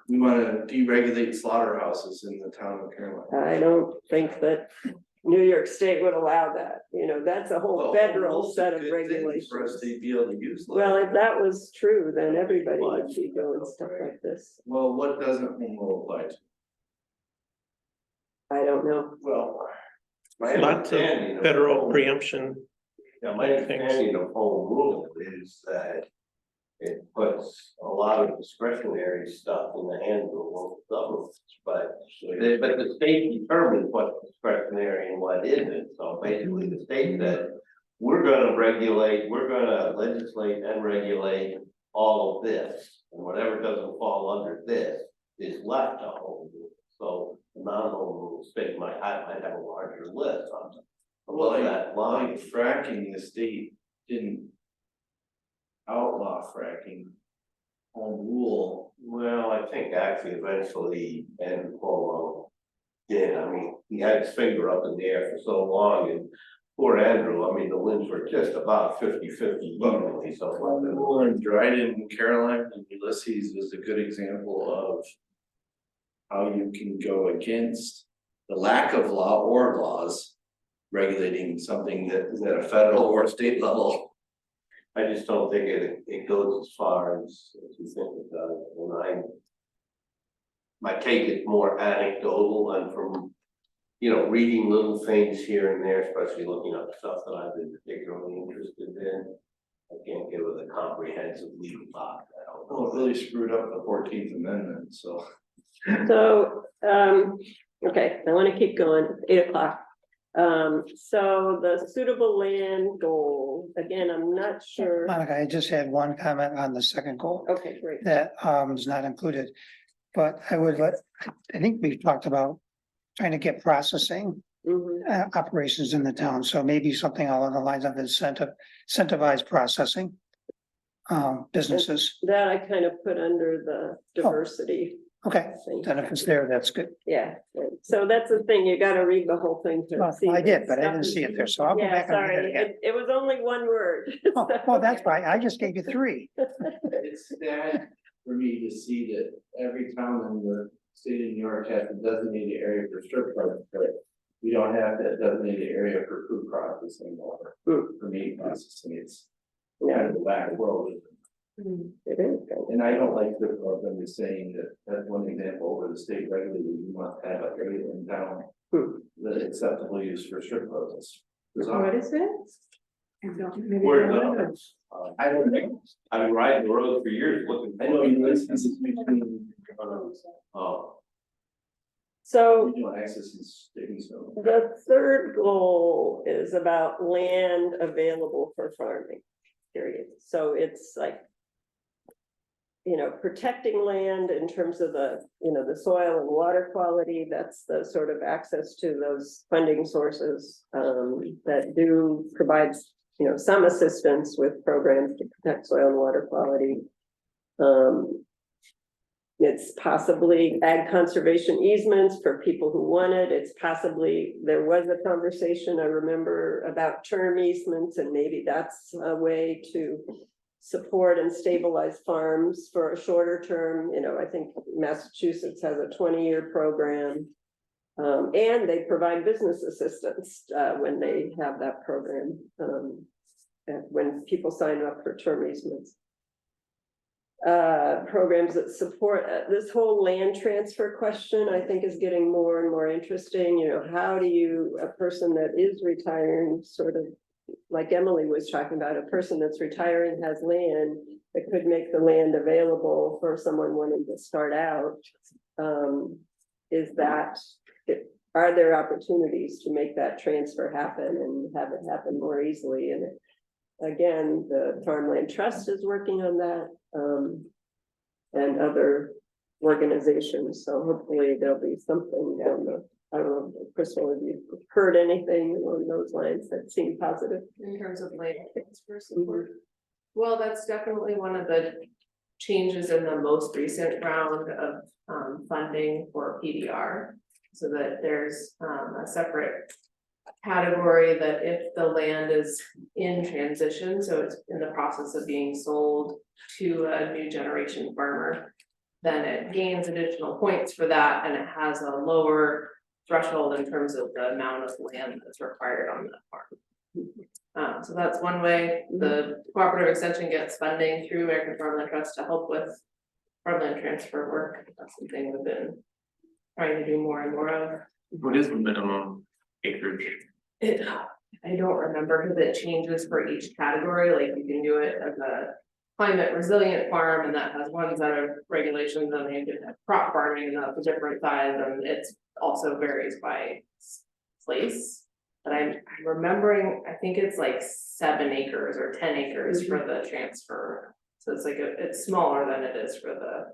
we wanna deregulate slaughterhouses in the town of Caroline? I don't think that New York State would allow that, that's a whole Well, federal rules are set of good things For us regulations. to be able to use. Well, if that was true, then everybody Well, would be doing stuff right. like this. Well, what doesn't home rule apply to? I don't know. Well, My lots of understanding of federal home- preemption. Yeah, my understanding of home rule is that it puts a lot of discretionary stuff in the hands of local governments, but the state determines what's discretionary and what isn't. So basically, the state said, we're gonna regulate, we're gonna legislate and regulate all of this. And whatever doesn't fall under this is left to home rule. So the non-home rule state might have a larger list on Well, that line. like fracking, the state didn't outlaw fracking. Home rule, Well, I think actually eventually Andrew Cuomo did. I mean, he had his finger up in the air for so long and poor Andrew, I mean, the winds were just about 50-50 evenly, so. it home wasn't- rule in Dryden, Caroline, and Ulysses was a good example of. How you can go against the lack of law or laws. Regulating something that is at a federal or state level. I just don't think it goes as far as you think it does, and my take is more anecdotal and from, reading little things here and there, especially looking up stuff that I've been particularly interested in. I can't give it a comprehensive legal thought, I don't Well, it know. really screwed up the 14th Amendment, so. So, okay, I wanna keep going, it's 8 o'clock. So the suitable land goal, again, I'm not sure. Monica, I just had one comment on the second goal Okay, great. that is not included. But I think we've talked about trying to get processing Mhm. operations in the town, so maybe something along the lines of incentivized processing. Businesses, That I kind of put under the diversity okay, thing. then if it's there, that's good. Yeah, so that's the thing, you gotta read the whole thing to Well, see. I did, the but I stuff didn't is- see it there, so I'll go Yeah, back and read it sorry, again. it was only one word. Oh, well, that's fine, I just gave you 3. It's sad for me to see that every town in the state of New York has a designated area for strip clubs, but. We don't have that designated area for food processing or for meat processing, it's kind of the back world. It is. And I don't like strip clubs, I'm just saying that that's one example where the state regulated, you must have an area in town. That acceptable use for strip clubs. It's bizarre. What is it? I don't- maybe I Where don't know. I don't think, I've been riding the road for years looking. I know you listen, this is between, Oh, So regional access and sticking stone. the third goal is about land available for farming, period. So it's like, protecting land in terms of the soil and water quality, that's the sort of access to those funding sources that do provide, some assistance with programs to protect soil and water quality. It's possibly ag conservation easements for people who want it. It's possibly, there was a conversation, I remember, about term easements, and maybe that's a way to support and stabilize farms for a shorter term. I think Massachusetts has a 20-year program. And they provide business assistance when they have that program, and when people sign up for term easements. Programs that support this whole land transfer question, I think, is getting more and more interesting. How do a person that is retiring, sort of like Emily was talking about, a person that's retiring has land that could make the land available for someone wanting to start out. Are there opportunities to make that transfer happen and have it happen more easily? And again, the Farmland Trust is working on that, and other organizations, so hopefully there'll be something down the, I don't know, Crystal, have you heard anything along those lines that seem positive? In terms of land transfer support. Well, that's definitely one of the changes in the most recent round of funding for PDR. So that there's a separate category that if the land is in transition, so it's in the process of being sold to a new generation farmer, then it gains additional points for that, and it has a lower threshold in terms of the amount of land that's required on that farm. So that's one way. The cooperative extension gets funding through American Farmland Trust to help with farmland transfer work. That's something we've been trying to do more and more of. What is the minimum acreage It, I don't remember because it changes for each category, like you can do it as a climate resilient farm and that has one set of regulations and then you can have crop farming and that's a different size and it's also varies by place. But I'm remembering, I think it's like 7 acres or 10 acres for the transfer. So it's like, it's smaller than it is for the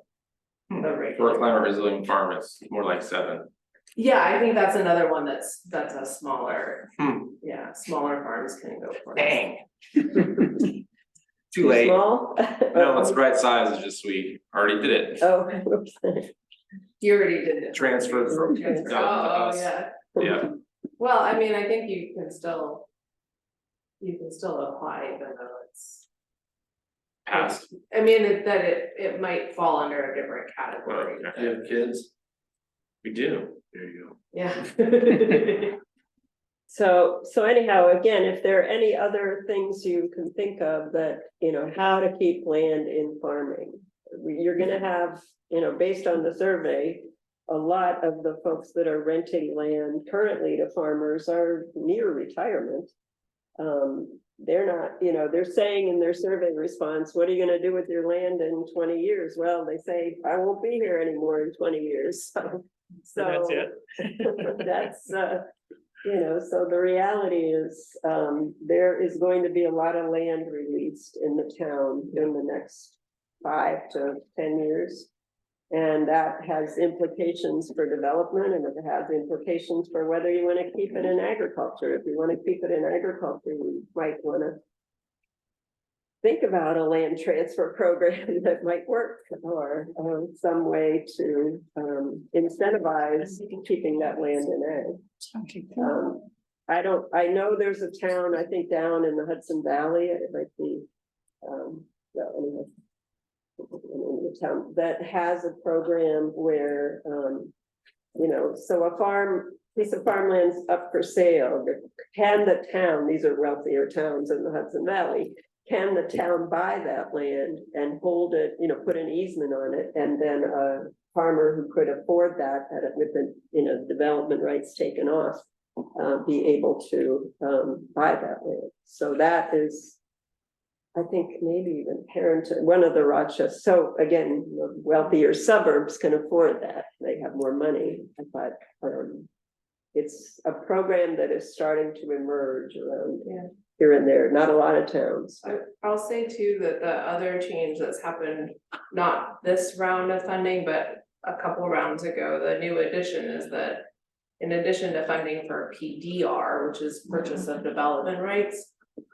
For a regular. climate resilient farm, it's more like 7. Yeah, I think that's another one that's a smaller, Hmm. yeah, smaller farms can go for it. Dang. Too late. Small? No, it's the right size, it's just we already did it. Oh, You already did it. Transferred from down to Oh, us. yeah. Yeah, Well, I mean, I think you can still apply even though it's, passed. I mean, it might fall under a different category. Do you have kids? We do. There you go. Yeah. so anyhow, again, if there are any other things you can think of that, how to keep land in farming. You're gonna have, based on the survey, a lot of the folks that are renting land currently to farmers are near retirement. They're not, they're saying in their survey response, what are you gonna do with your land in 20 years? Well, they say, I won't be here anymore in 20 years, so That's it. that's, so the reality is, there is going to be a lot of land released in the town in the next 5 to 10 years. And that has implications for development and it has implications for whether you want to keep it in agriculture. If you want to keep it in agriculture, you might want to think about a land transfer program that might work or some way to incentivize keeping that land in ag. I know there's a town, I think down in the Hudson Valley, it might be, anyway, in the town that has a program where, so a piece of farmland's up for sale. Can the town, these are wealthier towns in the Hudson Valley, can the town buy that land and hold it, put an easement on it, and then a farmer who could afford that with the, development rights taken off, be able to buy that land. So that is, I think maybe even Parenton, one of the Rochester, so again, wealthier suburbs can afford that, they have more money, but it's a program that is starting to emerge around here and there, not a lot of towns. I'll say too, that the other change that's happened, not this round of funding, but a couple rounds ago, the new addition is that in addition to funding for PDR, which is purchase of development rights,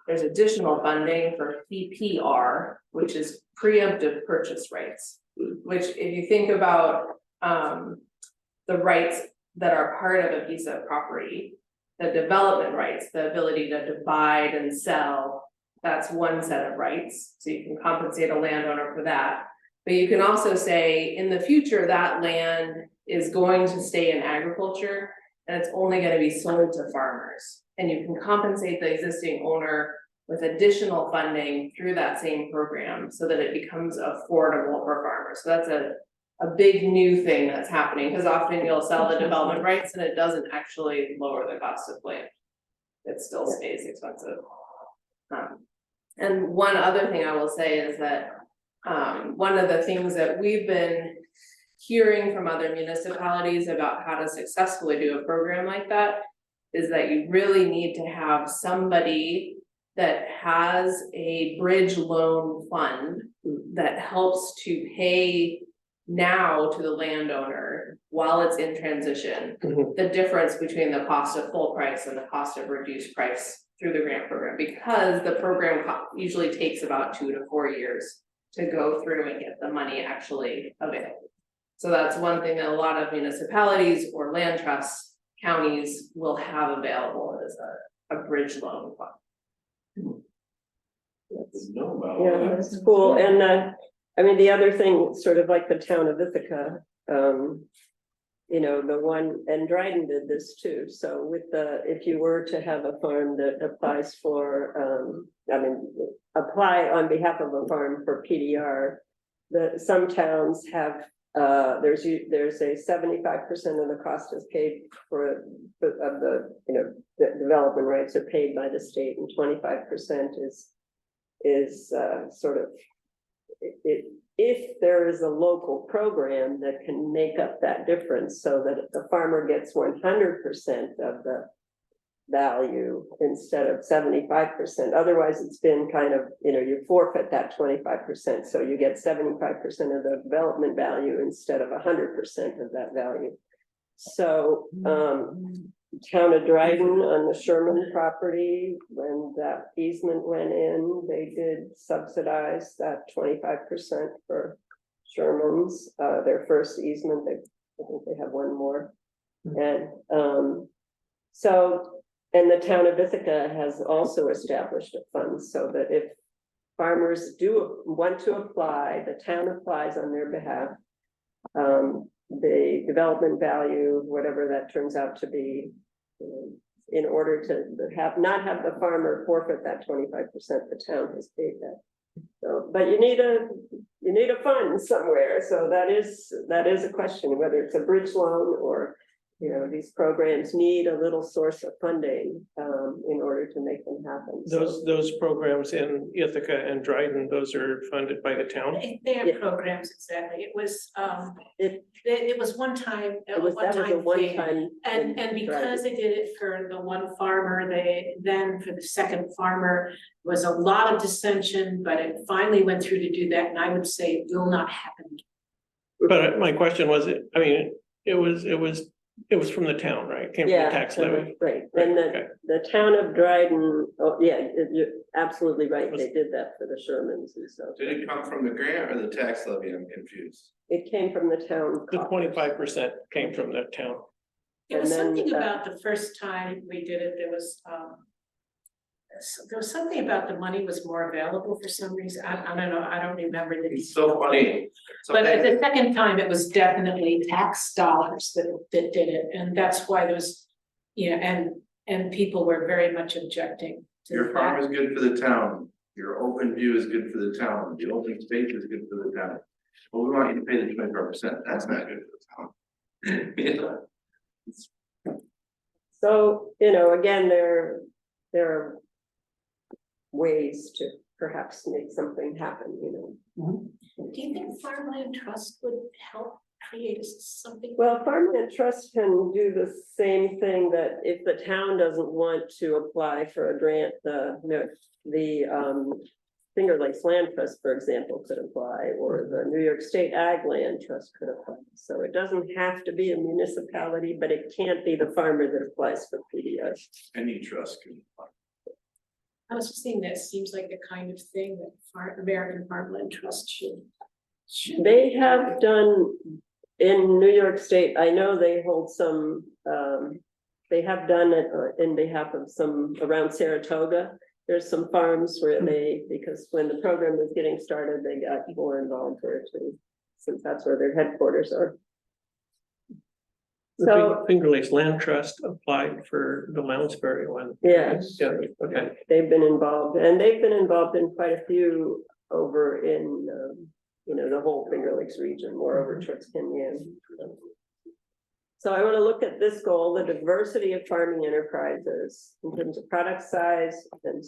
there's additional funding for PPR, which is preemptive purchase rights, which if you think about the rights that are part of a piece of property, the development rights, the ability to divide and sell, that's one set of rights. So you can compensate a landowner for that. But you can also say in the future, that land is going to stay in agriculture and it's only going to be sold to farmers. And you can compensate the existing owner with additional funding through that same program so that it becomes affordable for farmers. So that's a big new thing that's happening, because often you'll sell the development rights and it doesn't actually lower the cost of land. It still stays expensive. And one other thing I will say is that one of the things that we've been hearing from other municipalities about how to successfully do a program like that is that you really need to have somebody that has a bridge loan fund that helps to pay now to the landowner while it's in transition, the difference between the cost of full price and the cost of reduced price through the grant program, because the program usually takes about 2 to 4 years to go through and get the money actually available. So that's one thing that a lot of municipalities or land trusts, counties will have available as a bridge loan fund. Yeah, that's cool. And I mean, the other thing, sort of like the town of Ithaca, the one, and Dryden did this too. So with if you were to have a farm that applies for, apply on behalf of a farm for PDR, some towns have there's a 75% of the cost is paid of the, the development rights are paid by the state, and 25% is sort of if there is a local program that can make up that difference so that the farmer gets 100% of the value instead of 75%. Otherwise, it's been kind of, you forfeit that 25%. So you get 75% of the development value instead of 100% of that value. So town of Dryden on the Sherman property, when that easement went in, they did subsidize that 25% for Sherman's, their first easement. I think they have one more. And and the town of Ithaca has also established a fund so that if farmers do want to apply, the town applies on their behalf. The development value, whatever that turns out to be, in order to not have the farmer forfeit that 25%, the town has paid that. So, but you need a fund somewhere. So that is a question, whether it's a bridge loan or, these programs need a little source of funding in order to make them happen. Those programs in Ithaca and Dryden, those are funded by the town. Their programs, exactly. It was, it was one time, That was a one-time. And because they did it for the one farmer, then for the second farmer, was a lot of dissension, but it finally went through to do that, and I would say it will not happen. But my question was, it was from the town, right? Came from the tax levy. Right, Right, and okay. the town of Dryden, you're absolutely right, they did that for the Shermans, and so. Did it come from the grant or the tax levy? I'm confused. It came from the town. The coffers. 25% came from the town. It was And then, something about the first time we did it, there was something about the money was more available for some reason. I don't know, I don't remember the It's so funny. But at the second time, it was definitely tax dollars that did it, and that's why there was, and people were very much objecting to Your the farm fact. is good for the town. Your open view is good for the town. The open space is good for the town. Well, we want you to pay the 25%. That's not good for the town. So, again, there are ways to perhaps make something happen, Do you think Farmland Trust would help create something? Well, Farmland Trust can do the same thing that if the town doesn't want to apply for a grant, the Finger Lakes Land Trust, for example, could apply, or the New York State Ag Land Trust could apply. So it doesn't have to be a municipality, but it can't be the farmer that applies for PDR. Any trust can. I was just saying that seems like the kind of thing that American Farmland Trust should. They have done in New York State, I know they hold some, they have done it in behalf of some around Saratoga. There's some farms where because when the program was getting started, they got more involved there too, since that's where their headquarters are. So, Finger Lakes Land Trust applied for the Lounsbury one. yes. Yeah, okay. They've been involved, and they've been involved in quite a few over in, the whole Finger Lakes region, more over towards Kenya. So I want to look at this goal, the diversity of farming enterprises in terms of product size and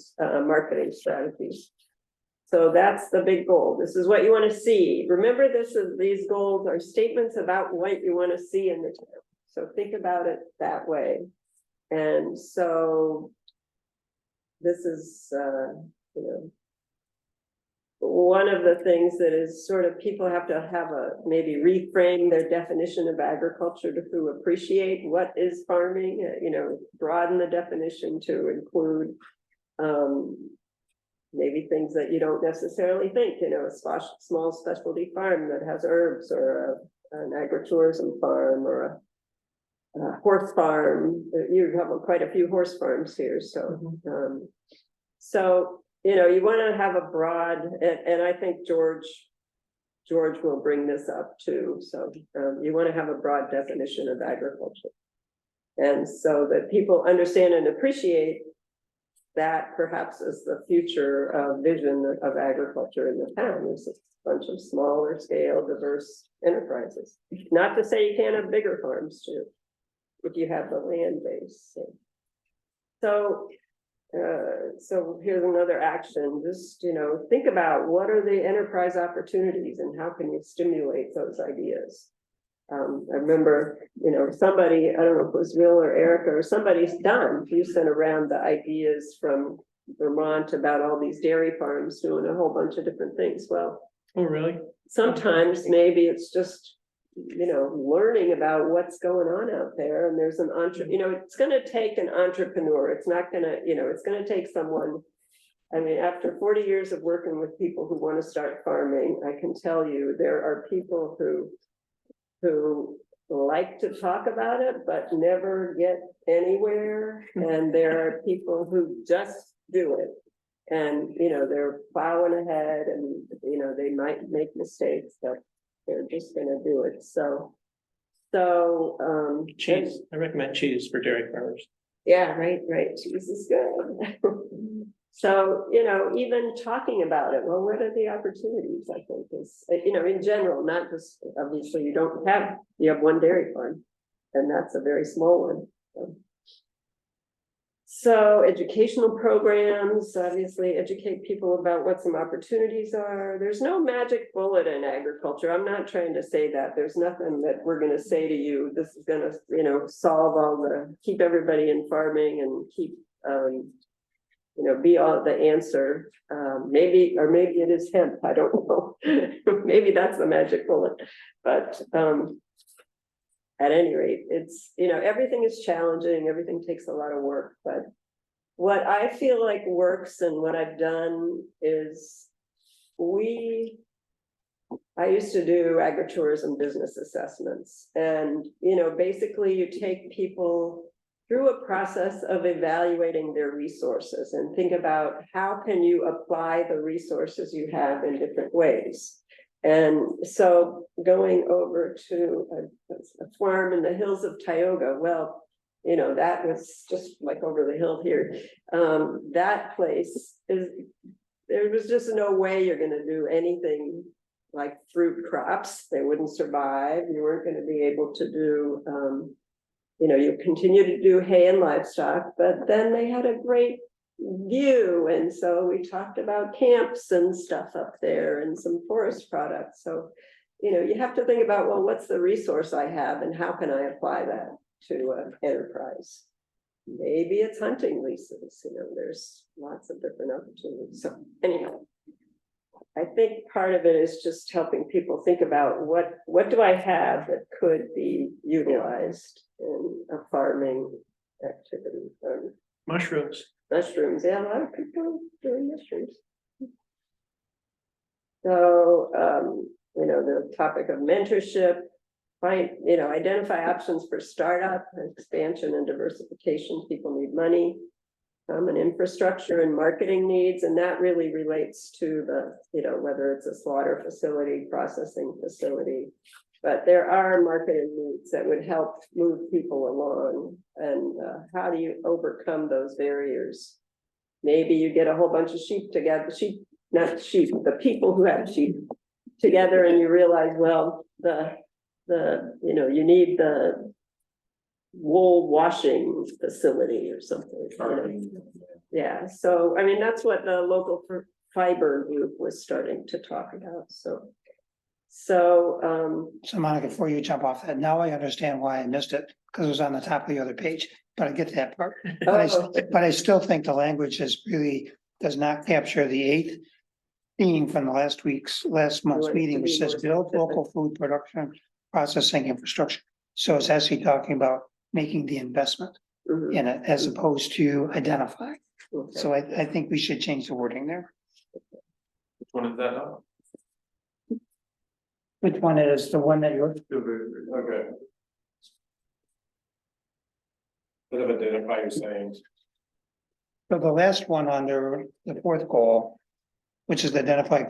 marketing strategies. So that's the big goal. This is what you want to see. Remember, these goals are statements about what you want to see in the town. So think about it that way. And so this is, one of the things that is sort of people have to have maybe reframe their definition of agriculture to appreciate what is farming, broaden the definition to include maybe things that you don't necessarily think, a small specialty farm that has herbs, or an agritourism farm, or a horse farm. You have quite a few horse farms here, so you want to have a broad, and I think George will bring this up too. So you want to have a broad definition of agriculture, and so that people understand and appreciate that perhaps is the future vision of agriculture in the town, is a bunch of smaller scale diverse enterprises. Not to say you can't have bigger farms too, if you have the land base. So here's another action, just, think about what are the enterprise opportunities and how can you stimulate those ideas? I remember, somebody, I don't know if it was Will or Erica or somebody's done, you sent around the ideas from Vermont about all these dairy farms doing a whole bunch of different things. Well, Oh, really? sometimes maybe it's just, learning about what's going on out there, and there's an it's gonna take an entrepreneur, it's not gonna, it's gonna take someone. I mean, after 40 years of working with people who want to start farming, I can tell you, there are people who like to talk about it, but never get anywhere, and there are people who just do it. And, they're plowing ahead and, they might make mistakes, but they're just gonna do it, so. Cheese, I recommend cheese for dairy farmers. Yeah, right, cheese is good. So, even talking about it, well, what are the opportunities, I think is, in general, not just, obviously, you have one dairy farm, and that's a very small one. So educational programs, obviously educate people about what some opportunities are. There's no magic bullet in agriculture. I'm not trying to say that. There's nothing that we're gonna say to you, this is gonna, solve keep everybody in farming and keep, be all the answer. Maybe it is hemp, I don't know. Maybe that's the magic bullet, but, at any rate, it's, everything is challenging, everything takes a lot of work, but what I feel like works and what I've done is I used to do agritourism business assessments, and, basically you take people through a process of evaluating their resources and think about how can you apply the resources you have in different ways. And so going over to a farm in the hills of Tioga, well, that was just like over the hill here. That place there was just no way you're gonna do anything like fruit crops. They wouldn't survive. You weren't gonna be able to do, you continue to do hay and livestock, but then they had a great view, and so we talked about camps and stuff up there and some forest products. So you have to think about, well, what's the resource I have and how can I apply that to an enterprise? Maybe it's hunting leases, there's lots of different opportunities. So anyhow, I think part of it is just helping people think about what do I have that could be utilized in a farming activity. Mushrooms. Mushrooms, yeah, a lot of people doing mushrooms. So, the topic of mentorship, identify options for startup, expansion and diversification. People need money, and infrastructure and marketing needs, and that really relates to the, whether it's a slaughter facility, processing facility. But there are marketing needs that would help move people along. And how do you overcome those barriers? Maybe you get a whole bunch of sheep together, the people who have sheep together, and you realize, well, you need the wool washing facility or something. Yeah, so I mean, that's what the local fiber group was starting to talk about. So Monica, before you jump off that, now I understand why I missed it, because it was on the top of the other page, but I get to that part. But I still think the language does not capture the 8th theme from the last month's meeting, which says build local food production, processing infrastructure. So it's actually talking about making the investment in it as opposed to identifying. Okay. So I think we should change the wording there. Which one is that now? Which one is the one that you're? Okay. Bit of identify your sayings. So the last one under the 4th goal, which is identify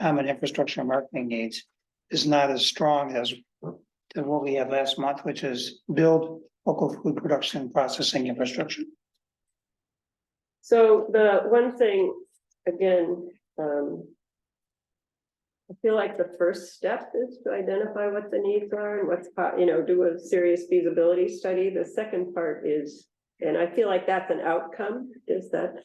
common infrastructure and marketing needs, is not as strong as what we had last month, which is build local food production and processing infrastructure. So the one thing, again, I feel like the first step is to identify what the needs are and do a serious feasibility study. The second part is, and I feel like that's an outcome, is that.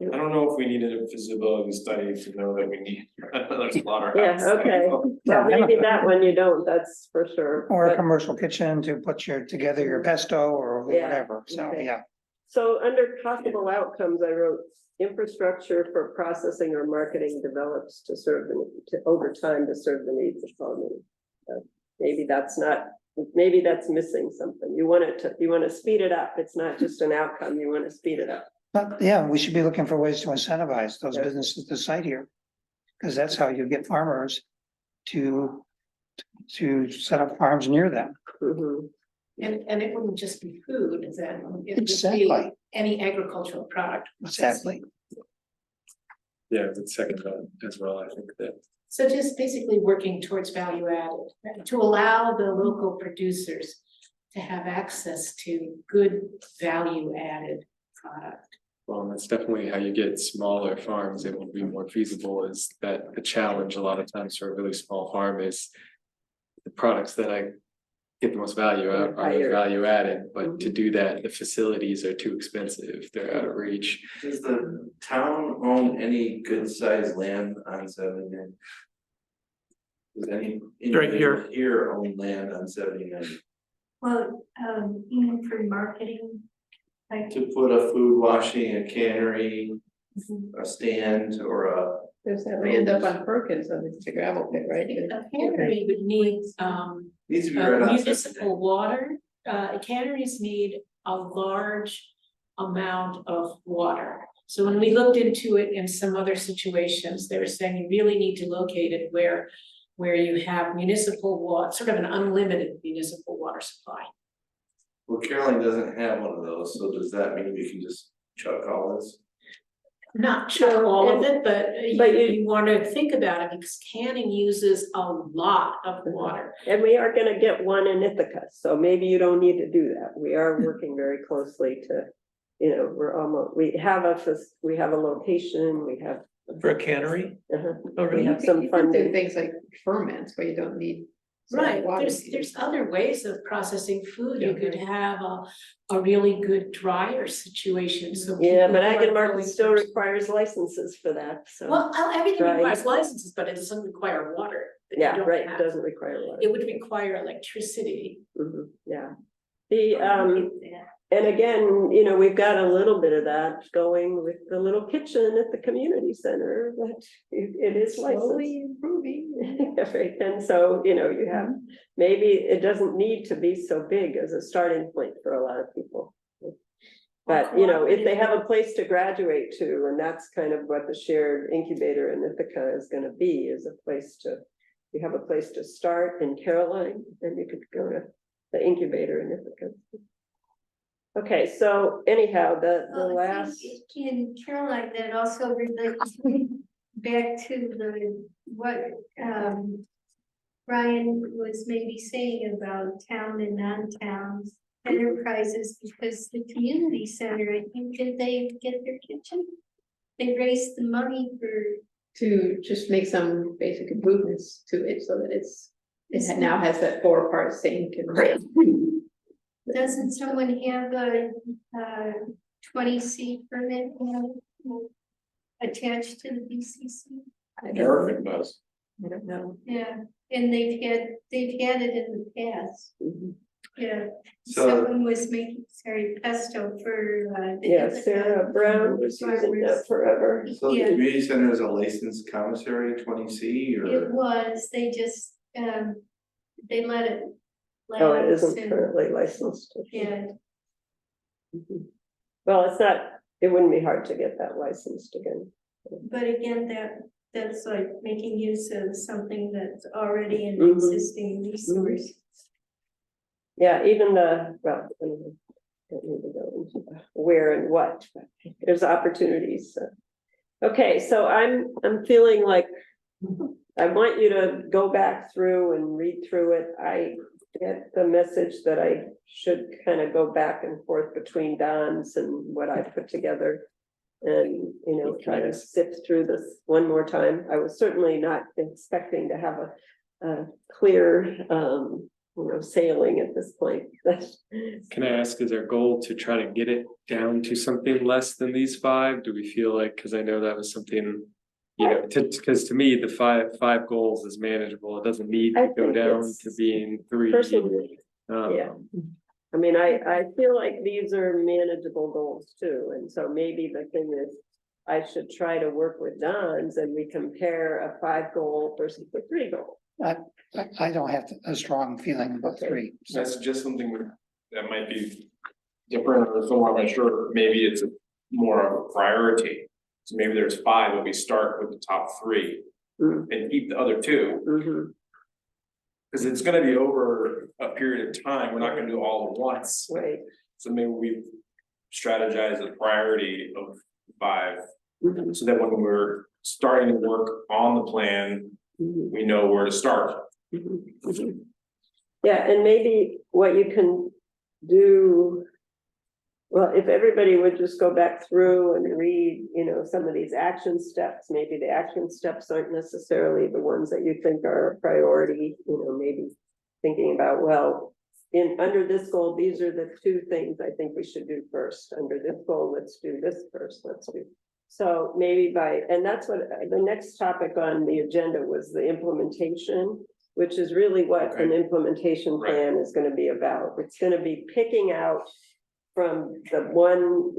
I don't know if we needed a feasibility study to know that we need another slaughterhouse. Yeah, okay. Yeah, Well, maybe that one you don't, that's for sure. Or a But- commercial kitchen to put together your pesto or Yeah, whatever, so, okay. yeah. So under possible outcomes, I wrote infrastructure for processing or marketing develops to serve over time to serve the needs of farming. Maybe that's missing something. You want to speed it up. It's not just an outcome. You want to speed it up. But yeah, we should be looking for ways to incentivize those Yeah. businesses to site here. Because that's how you get farmers to set up farms near them. Mhm. And it wouldn't just be food, is that? It would be Exactly. any agricultural product. Exactly. Yeah, the second one as well, I think that. So just basically working towards value added, to allow the local producers to have access to good value added product. Well, that's definitely how you get smaller farms. It will be more feasible. Is that the challenge a lot of times for a really small farm is the products that I get the most value out are Higher. value added, but to do that, the facilities are too expensive. They're out of reach. Does the town own any good sized land on 79? Does any Right here. individual here own land on 79? Well, even for marketing, like, To put a food washing, a cannery, Mhm. a stand or a, There's that land up on Perkins, and it's a gravel pit, right? A cannery would need, needs to be right on 79. municipal water, canneries need a large amount of water. So when we looked into it in some other situations, they were saying you really need to locate it where you have municipal water, sort of an unlimited municipal water supply. Well, Caroline doesn't have one of those, so does that mean we can just chuck all this? Not chuck No, all of and- it, but but you wanna think about it, because canning uses a lot of water. And we are gonna get one in Ithaca, so maybe you don't need to do that. We are working very closely to, we have a location, we have. For a cannery? Uh-huh. Oh, We really? have some You can do funding. things like ferments where you don't need. Right, water. there's other ways of processing food, you could have a really good dryer situation, so. Yeah, people but who Ag are and Market going still for- requires licenses for that, so. Well, everything Dry. requires licenses, but it doesn't require water. that you Yeah, don't right, it have. doesn't require water. It would require electricity. Mhm, yeah. And again, we've got a little bit of that going with the little kitchen at the community center, but it is licensed. Slowly improving. Right, and so, you have, maybe it doesn't need to be so big as a starting point for a lot of people. But, if they have a place to graduate to, and that's kind of what the shared incubator in Ithaca is gonna be, is a place to, you have a place to start in Caroline, then you could go to the incubator in Ithaca. Okay, so anyhow, the well, I last, think in Caroline, that also relates back to what Brian was maybe saying about town and non-towns enterprises, because the community center, I think, did they get their kitchen? They raised the money for, To just make some basic improvements to it so that it now has that 4-part sink and. doesn't someone have a 20C permit attached to the BCC? Eric does. I don't know. Yeah, and they've had it in the past. Mhm. Yeah, So- someone was making, pesto for the. yeah, Ithaca Sarah Brown was using that farmers. forever. So the Yeah. community center is a licensed commissary 20C It or? was, they just, they let it. Oh, it lapse isn't and- currently licensed. Yeah, Mhm. Well, it wouldn't be hard to get that licensed again. but again, that's like making use of something that's already an Mhm. existing resource. Yeah, even well, anyway, don't need to go into the where and what, but there's opportunities, so. Okay, so I'm feeling like I want you to go back through and read through it. I get the message that I should kind of go back and forth between Don's and what I put together. And, you know, try to sift through this one more time. I was certainly not expecting to have a clear, sailing at this point. Can I ask, is our goal to try to get it down to something less than these five? Do we feel like, because I know that was something, because to me, the five goals is manageable. It doesn't need I to go think down it's to being three. Personally, Um, yeah. I mean, I feel like these are manageable goals too, and so maybe the thing is, I should try to work with Don's and we compare a 5 goal versus a 3 goal. I don't have a strong feeling about Okay. 3. So that's just something that might be different, or so I'm not sure, maybe it's more of a priority. So maybe there's 5, but we start with the top 3 Mm. and keep the other 2. Mhm. Cause it's gonna be over a period of time, we're not gonna do all at once, Right. so maybe we strategize a priority of 5. Mhm. So that when we're starting to work on the plan, Mhm. we know where to start. Mhm. Mhm. Yeah, and maybe what you can do. Well, if everybody would just go back through and read, some of these action steps, maybe the action steps aren't necessarily the ones that you think are a priority, maybe thinking about, well, under this goal, these are the 2 things I think we should do first. Under this goal, let's do this first, So maybe and that's what, the next topic on the agenda was the implementation, which is really what an implementation Right. plan is gonna be about. It's gonna be picking out from the one,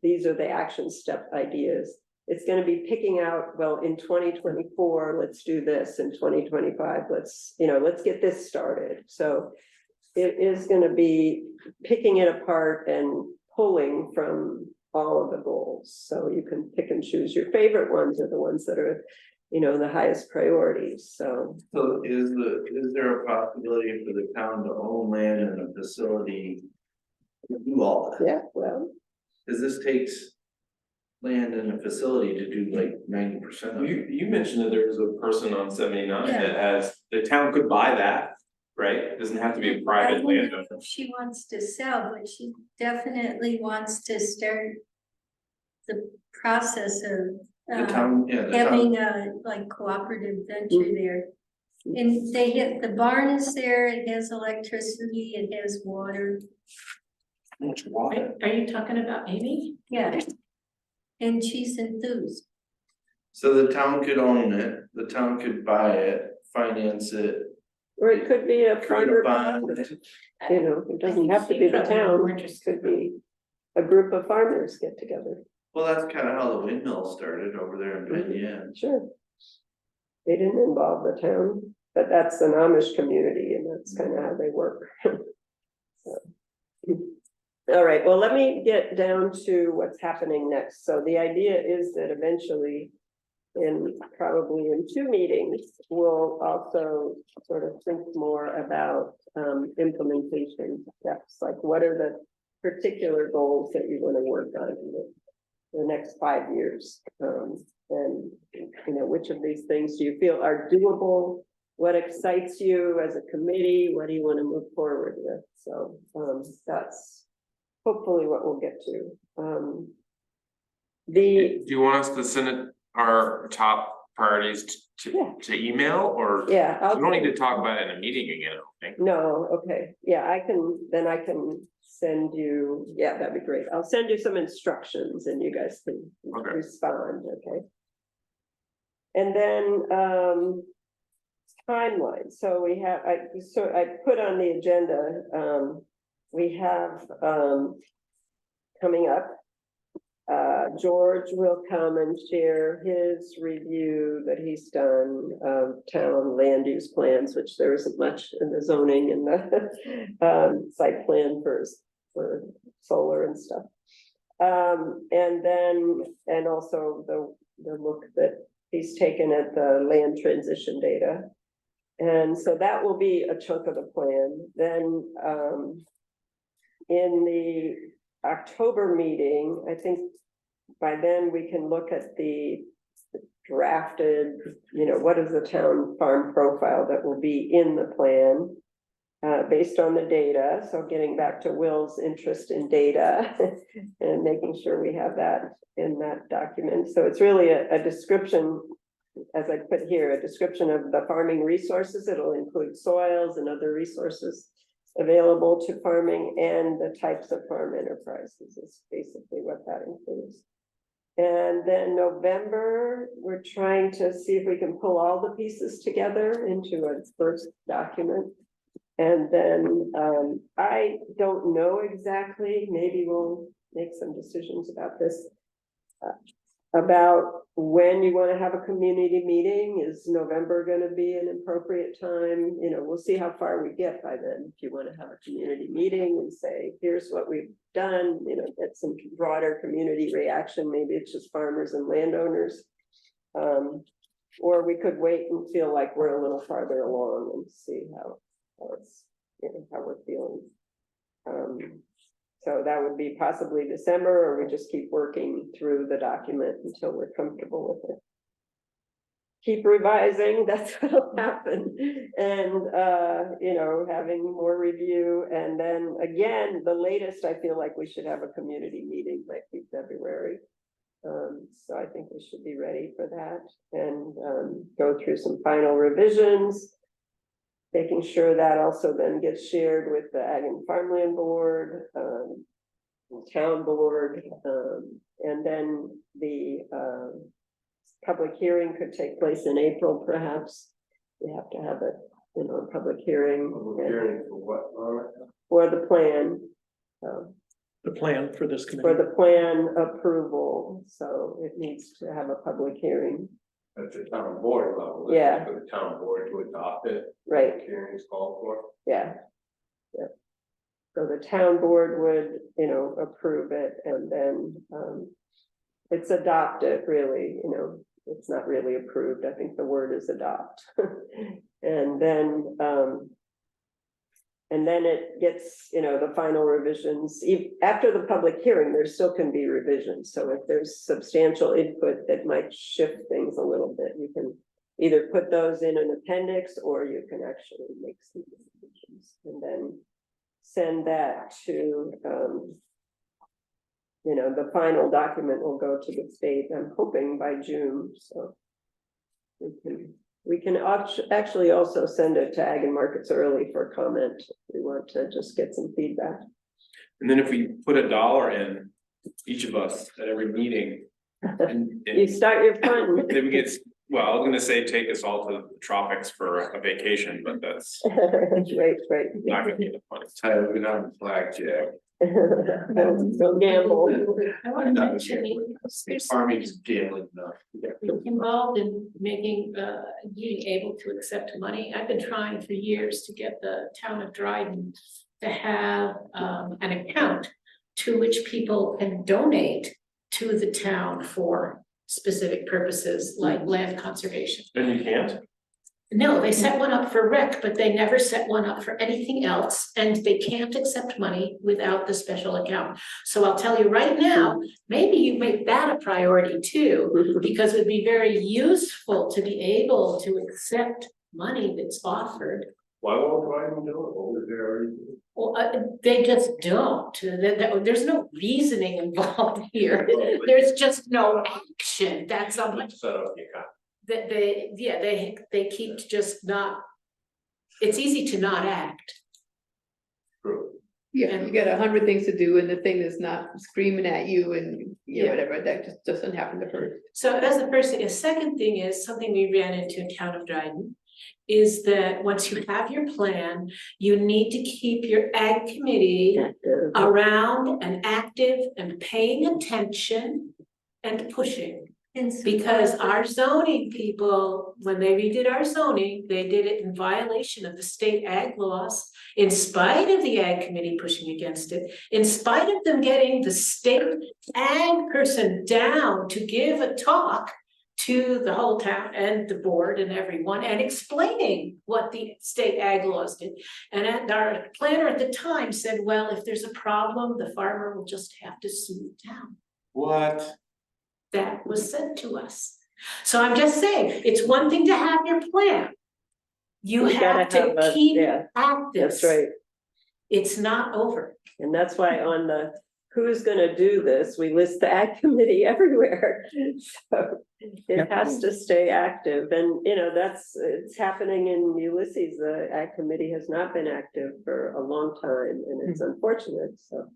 these are the action step ideas. It's gonna be picking out, well, in 2024, let's do this, in 2025, let's get this started. So it is gonna be picking it apart and pulling from all of the goals. So you can pick and choose your favorite ones, or the ones that are, the highest priorities, so. So is there a possibility for the town to own land and a facility? To do all that, Yeah, well, cause this takes land and a facility to do like 90% of it. You mentioned that there's a person on 79 Yeah. that has, the town could buy that, right? It doesn't have to be a I private wonder landowner. if she wants to sell, but she definitely wants to start the process of The town, yeah, the town, having a like cooperative venture there. And the barn is there, it has electricity, it has water, much water. Are you talking about Amy? yeah. And she's enthused. So the town could own it, the town could buy it, finance it, or it could be a try farmer to bond. cooperative, it doesn't have to be the Probably more town, it interested. could be a group of farmers get together. Well, that's kind of how the windmill started over there in Penn. Sure. They didn't involve the town, but that's an Amish community and that's kind of how they work. So. All right, well, let me get down to what's happening next. So the idea is that eventually, probably in 2 meetings, we'll also sort of think more about implementation steps, like what are the particular goals that you want to work on in the next 5 years? And which of these things do you feel are doable? What excites you as a committee? What do you want to move forward with? So that's hopefully what we'll get to. Do you want us to send it our top priorities Yeah. to email, or? Yeah. We don't need to talk about it in a meeting again, I don't think. No, okay, yeah, I can send you, yeah, that'd be great. I'll send you some instructions and you guys can Okay. respond, okay? And then, timeline, so we have, I put on the agenda, we have, coming up, George will come and share his review that he's done of town land use plans, which there isn't much in the zoning and the site plan for solar and stuff. And also the look that he's taken at the land transition data. And so that will be a chunk of the plan. Then in the October meeting, I think by then we can look at the drafted, what is the town farm profile that will be in the plan? based on the data, so getting back to Will's interest in data and making sure we have that in that document. So it's really a description, as I put here, a description of the farming resources. It'll include soils and other resources available to farming and the types of farm enterprises is basically what that includes. And then November, we're trying to see if we can pull all the pieces together into a first document. And then I don't know exactly, maybe we'll make some decisions about this. About when you want to have a community meeting. Is November going to be an appropriate time? You know, we'll see how far we get by then. If you want to have a community meeting and say, here's what we've done, you know, get some broader community reaction. Maybe it's just farmers and landowners. Or we could wait and feel like we're a little farther along and see how it's, you know, how we're feeling. So that would be possibly December, or we just keep working through the document until we're comfortable with it. Keep revising, that's what'll happen. And, you know, having more review. And then again, the latest, I feel like we should have a community meeting, might be February. So I think we should be ready for that and go through some final revisions. Making sure that also then gets shared with the Ag and Farmland Board, Town Board, and then the public hearing could take place in April, perhaps. We have to have a, you know, a public hearing. Hearing for what, Laura? For the plan, The plan for this for committee. the plan approval, so it needs to have a public hearing, At the town board level. Yeah. For the town board to adopt it. right? Hearings called for. Yeah. Yeah. So the town board would, you know, approve it and then it's adopted really, you know, it's not really approved. I think the word is adopt. And then it gets, you know, the final revisions. After the public hearing, there still can be revisions. So if there's substantial input that might shift things a little bit, you can either put those in an appendix or you can actually make some revisions and then send that to, you know, the final document will go to the state, I'm hoping by June, so we can actually also send it to Ag and Markets Early for comment. We want to just get some feedback. And then if we put $1 in, each of us at every meeting. And You start your fun. then we get, well, I was gonna say, take us all to the tropics for a vacation, but that's Right. not gonna be the fun. Tyler, we're not blackjack. Don't gamble. I want to mention, there's Farming is gambling enough. involved in making, being able to accept money. I've been trying for years to get the town of Dryden to have an account to which people can donate to the town for specific purposes like land conservation. And you can't? No, they set one up for rec, but they never set one up for anything else, and they can't accept money without the special account. So I'll tell you right now, maybe you make that a priority too, because it'd be very useful to be able to accept money that's offered. Why won't Dryden do it? What was there already? Well, they just don't. There's no reasoning involved here. There's just no action. That's how much. Set up the account. They keep just not, it's easy to not act. True. Yeah, you got 100 things to do and the thing that's not screaming at you and, you know, Yeah. whatever, that just doesn't happen to her. So that's the first thing. A second thing is something we ran into in Town of Dryden. Is that once you have your plan, you need to keep your ag committee around and active and paying attention and pushing. Because our zoning people, when they redid our zoning, they did it in violation of the state ag laws. In spite of the ag committee pushing against it, in spite of them getting the state ag person down to give a talk to the whole town and the board and everyone and explaining what the state ag laws did. And our planner at the time said, well, if there's a problem, the farmer will just have to sue the town. What? That was said to us. So I'm just saying, it's one thing to have your plan. You We've gotta have to have a- keep yeah, at that's this. right. It's not over. And that's why on the who's gonna do this, we list the ag committee everywhere. So it Yep. has to stay active and, you know, it's happening in Ulysses. The ag committee has not been active for a long time and it's unfortunate, so.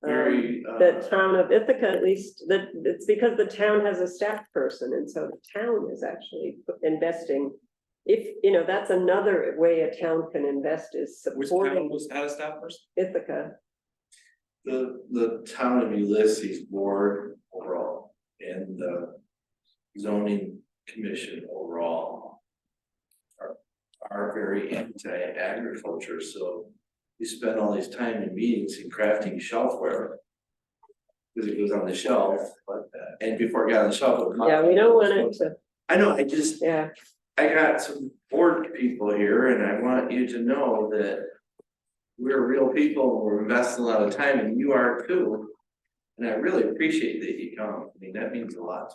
Very, The town of Ithaca, at least, that it's because the town has a staff person and so the town is actually investing. If, you know, that's another way a town can invest is Which town supporting was out of staff person? Ithaca. the town of Ulysses board overall and the zoning commission overall are very anti-agriculture, so we spend all this time in meetings and crafting shelfware. Because it goes on the shelf, and before it got on the shelf. it would Yeah, we don't want it to, I know, I just, yeah, I got some board people here and I want you to know that we're real people, we're investing a lot of time and you are too. And I really appreciate that you come. I mean, that means a lot.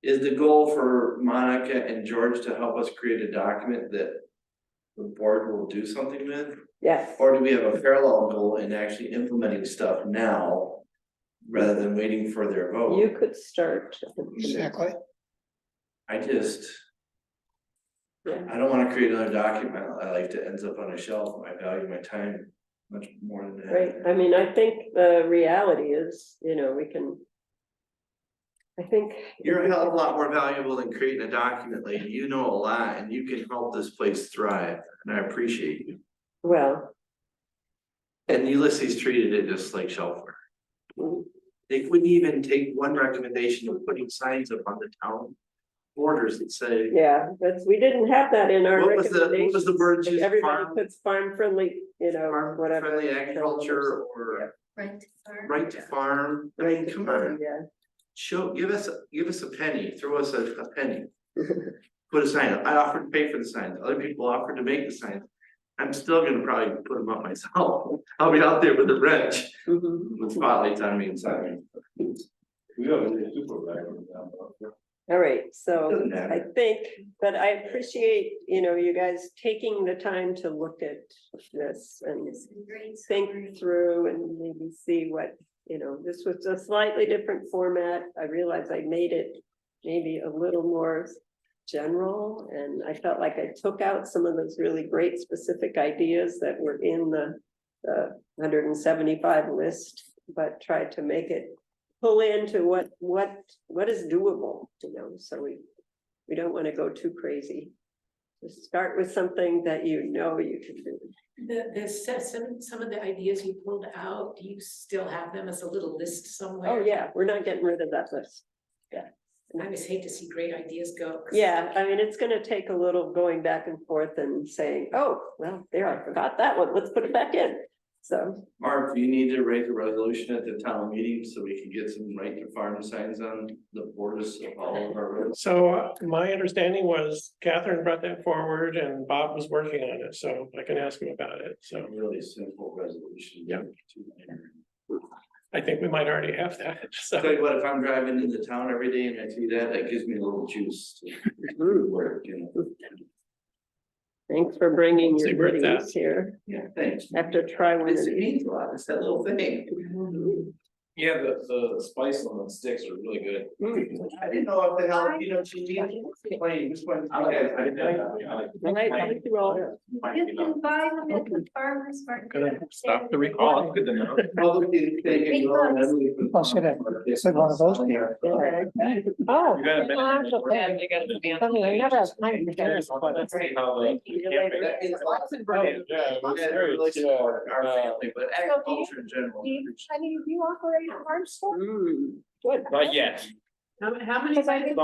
Is the goal for Monica and George to help us create a document that the board will do something with? yes. Or do we have a parallel goal in actually implementing stuff now rather than waiting for their vote? You could start. Exactly. I just. Yeah. I don't wanna create another document I like that ends up on a shelf. I value my time much more than that. Right, I mean, I think the reality is, you know, we can. I think. You're a hell of a lot more valuable than creating a document, lady. You know a lot and you can help this place thrive and I appreciate you. Well, And Ulysses treated it just like shelfware. mm, They couldn't even take one recommendation of putting signs up on the town borders that say. yeah, we didn't have that in our What was the word recommendations. Like, used? everybody Farm- puts farm friendly, you know, Farm whatever. friendly agriculture or Right to farm. right to farm. I Right mean, to come farm, on, yeah. give us a penny, throw us a penny. Put a sign up. I offered to pay for the signs. Other people offered to make the signs. I'm still gonna probably put them up myself. I'll be out there with a wrench Mhm. with spotlights on me inside. We have a supervisor down there. All right, so Doesn't matter. I think, but I appreciate, you know, you guys taking the time to look at this and This is great. think through and maybe see what, you know, this was a slightly different format. I realize I made it maybe a little more general, and I felt like I took out some of those really great specific ideas that were in the 175 list, but tried to make it pull into what is doable, you know, so we don't want to go too crazy. Just start with something that you know you can do. Some of the ideas you pulled out, do you still have them as a little list somewhere? Oh, yeah, we're not getting rid of that list. I just hate to see great ideas go. 'cause- Yeah, I mean, it's gonna take a little going back and forth and saying, oh, well, there, I forgot that one, let's put it back in. So, Mark, do you need to raise a resolution at the town meeting so we can get some right to farm signs on the borders of all of our roads? So my understanding was Catherine brought that forward and Bob was working on it, so I can ask him about it, so Really simple resolution. Yeah. I think we might already have that, Tell so. you what, if I'm driving into town every day and I see that, that gives me a little juice to work, you know. thanks for bringing your See where it's at. goodies here. Yeah, thanks. I have to try one of It these. means a lot, it's that little thing. Yeah, the spice on the sticks are really good. I didn't know what the hell, you know, she needed, plain, just went. I like it. I like it. All right, thank you all. You can buy them at the farmer's market. Gonna stop the Oh, recall. that's good to know. Well, they get you all, and then we put- I'll sit in. Sit one of those here. Oh. You got a minute? I mean, I never have time to Let's see how the campaign- That means lots of. Yeah, it was Yeah, great, really yeah. support our family, but agriculture in general. you operate a farm store? Mm, good. Not yet. How many? Someday.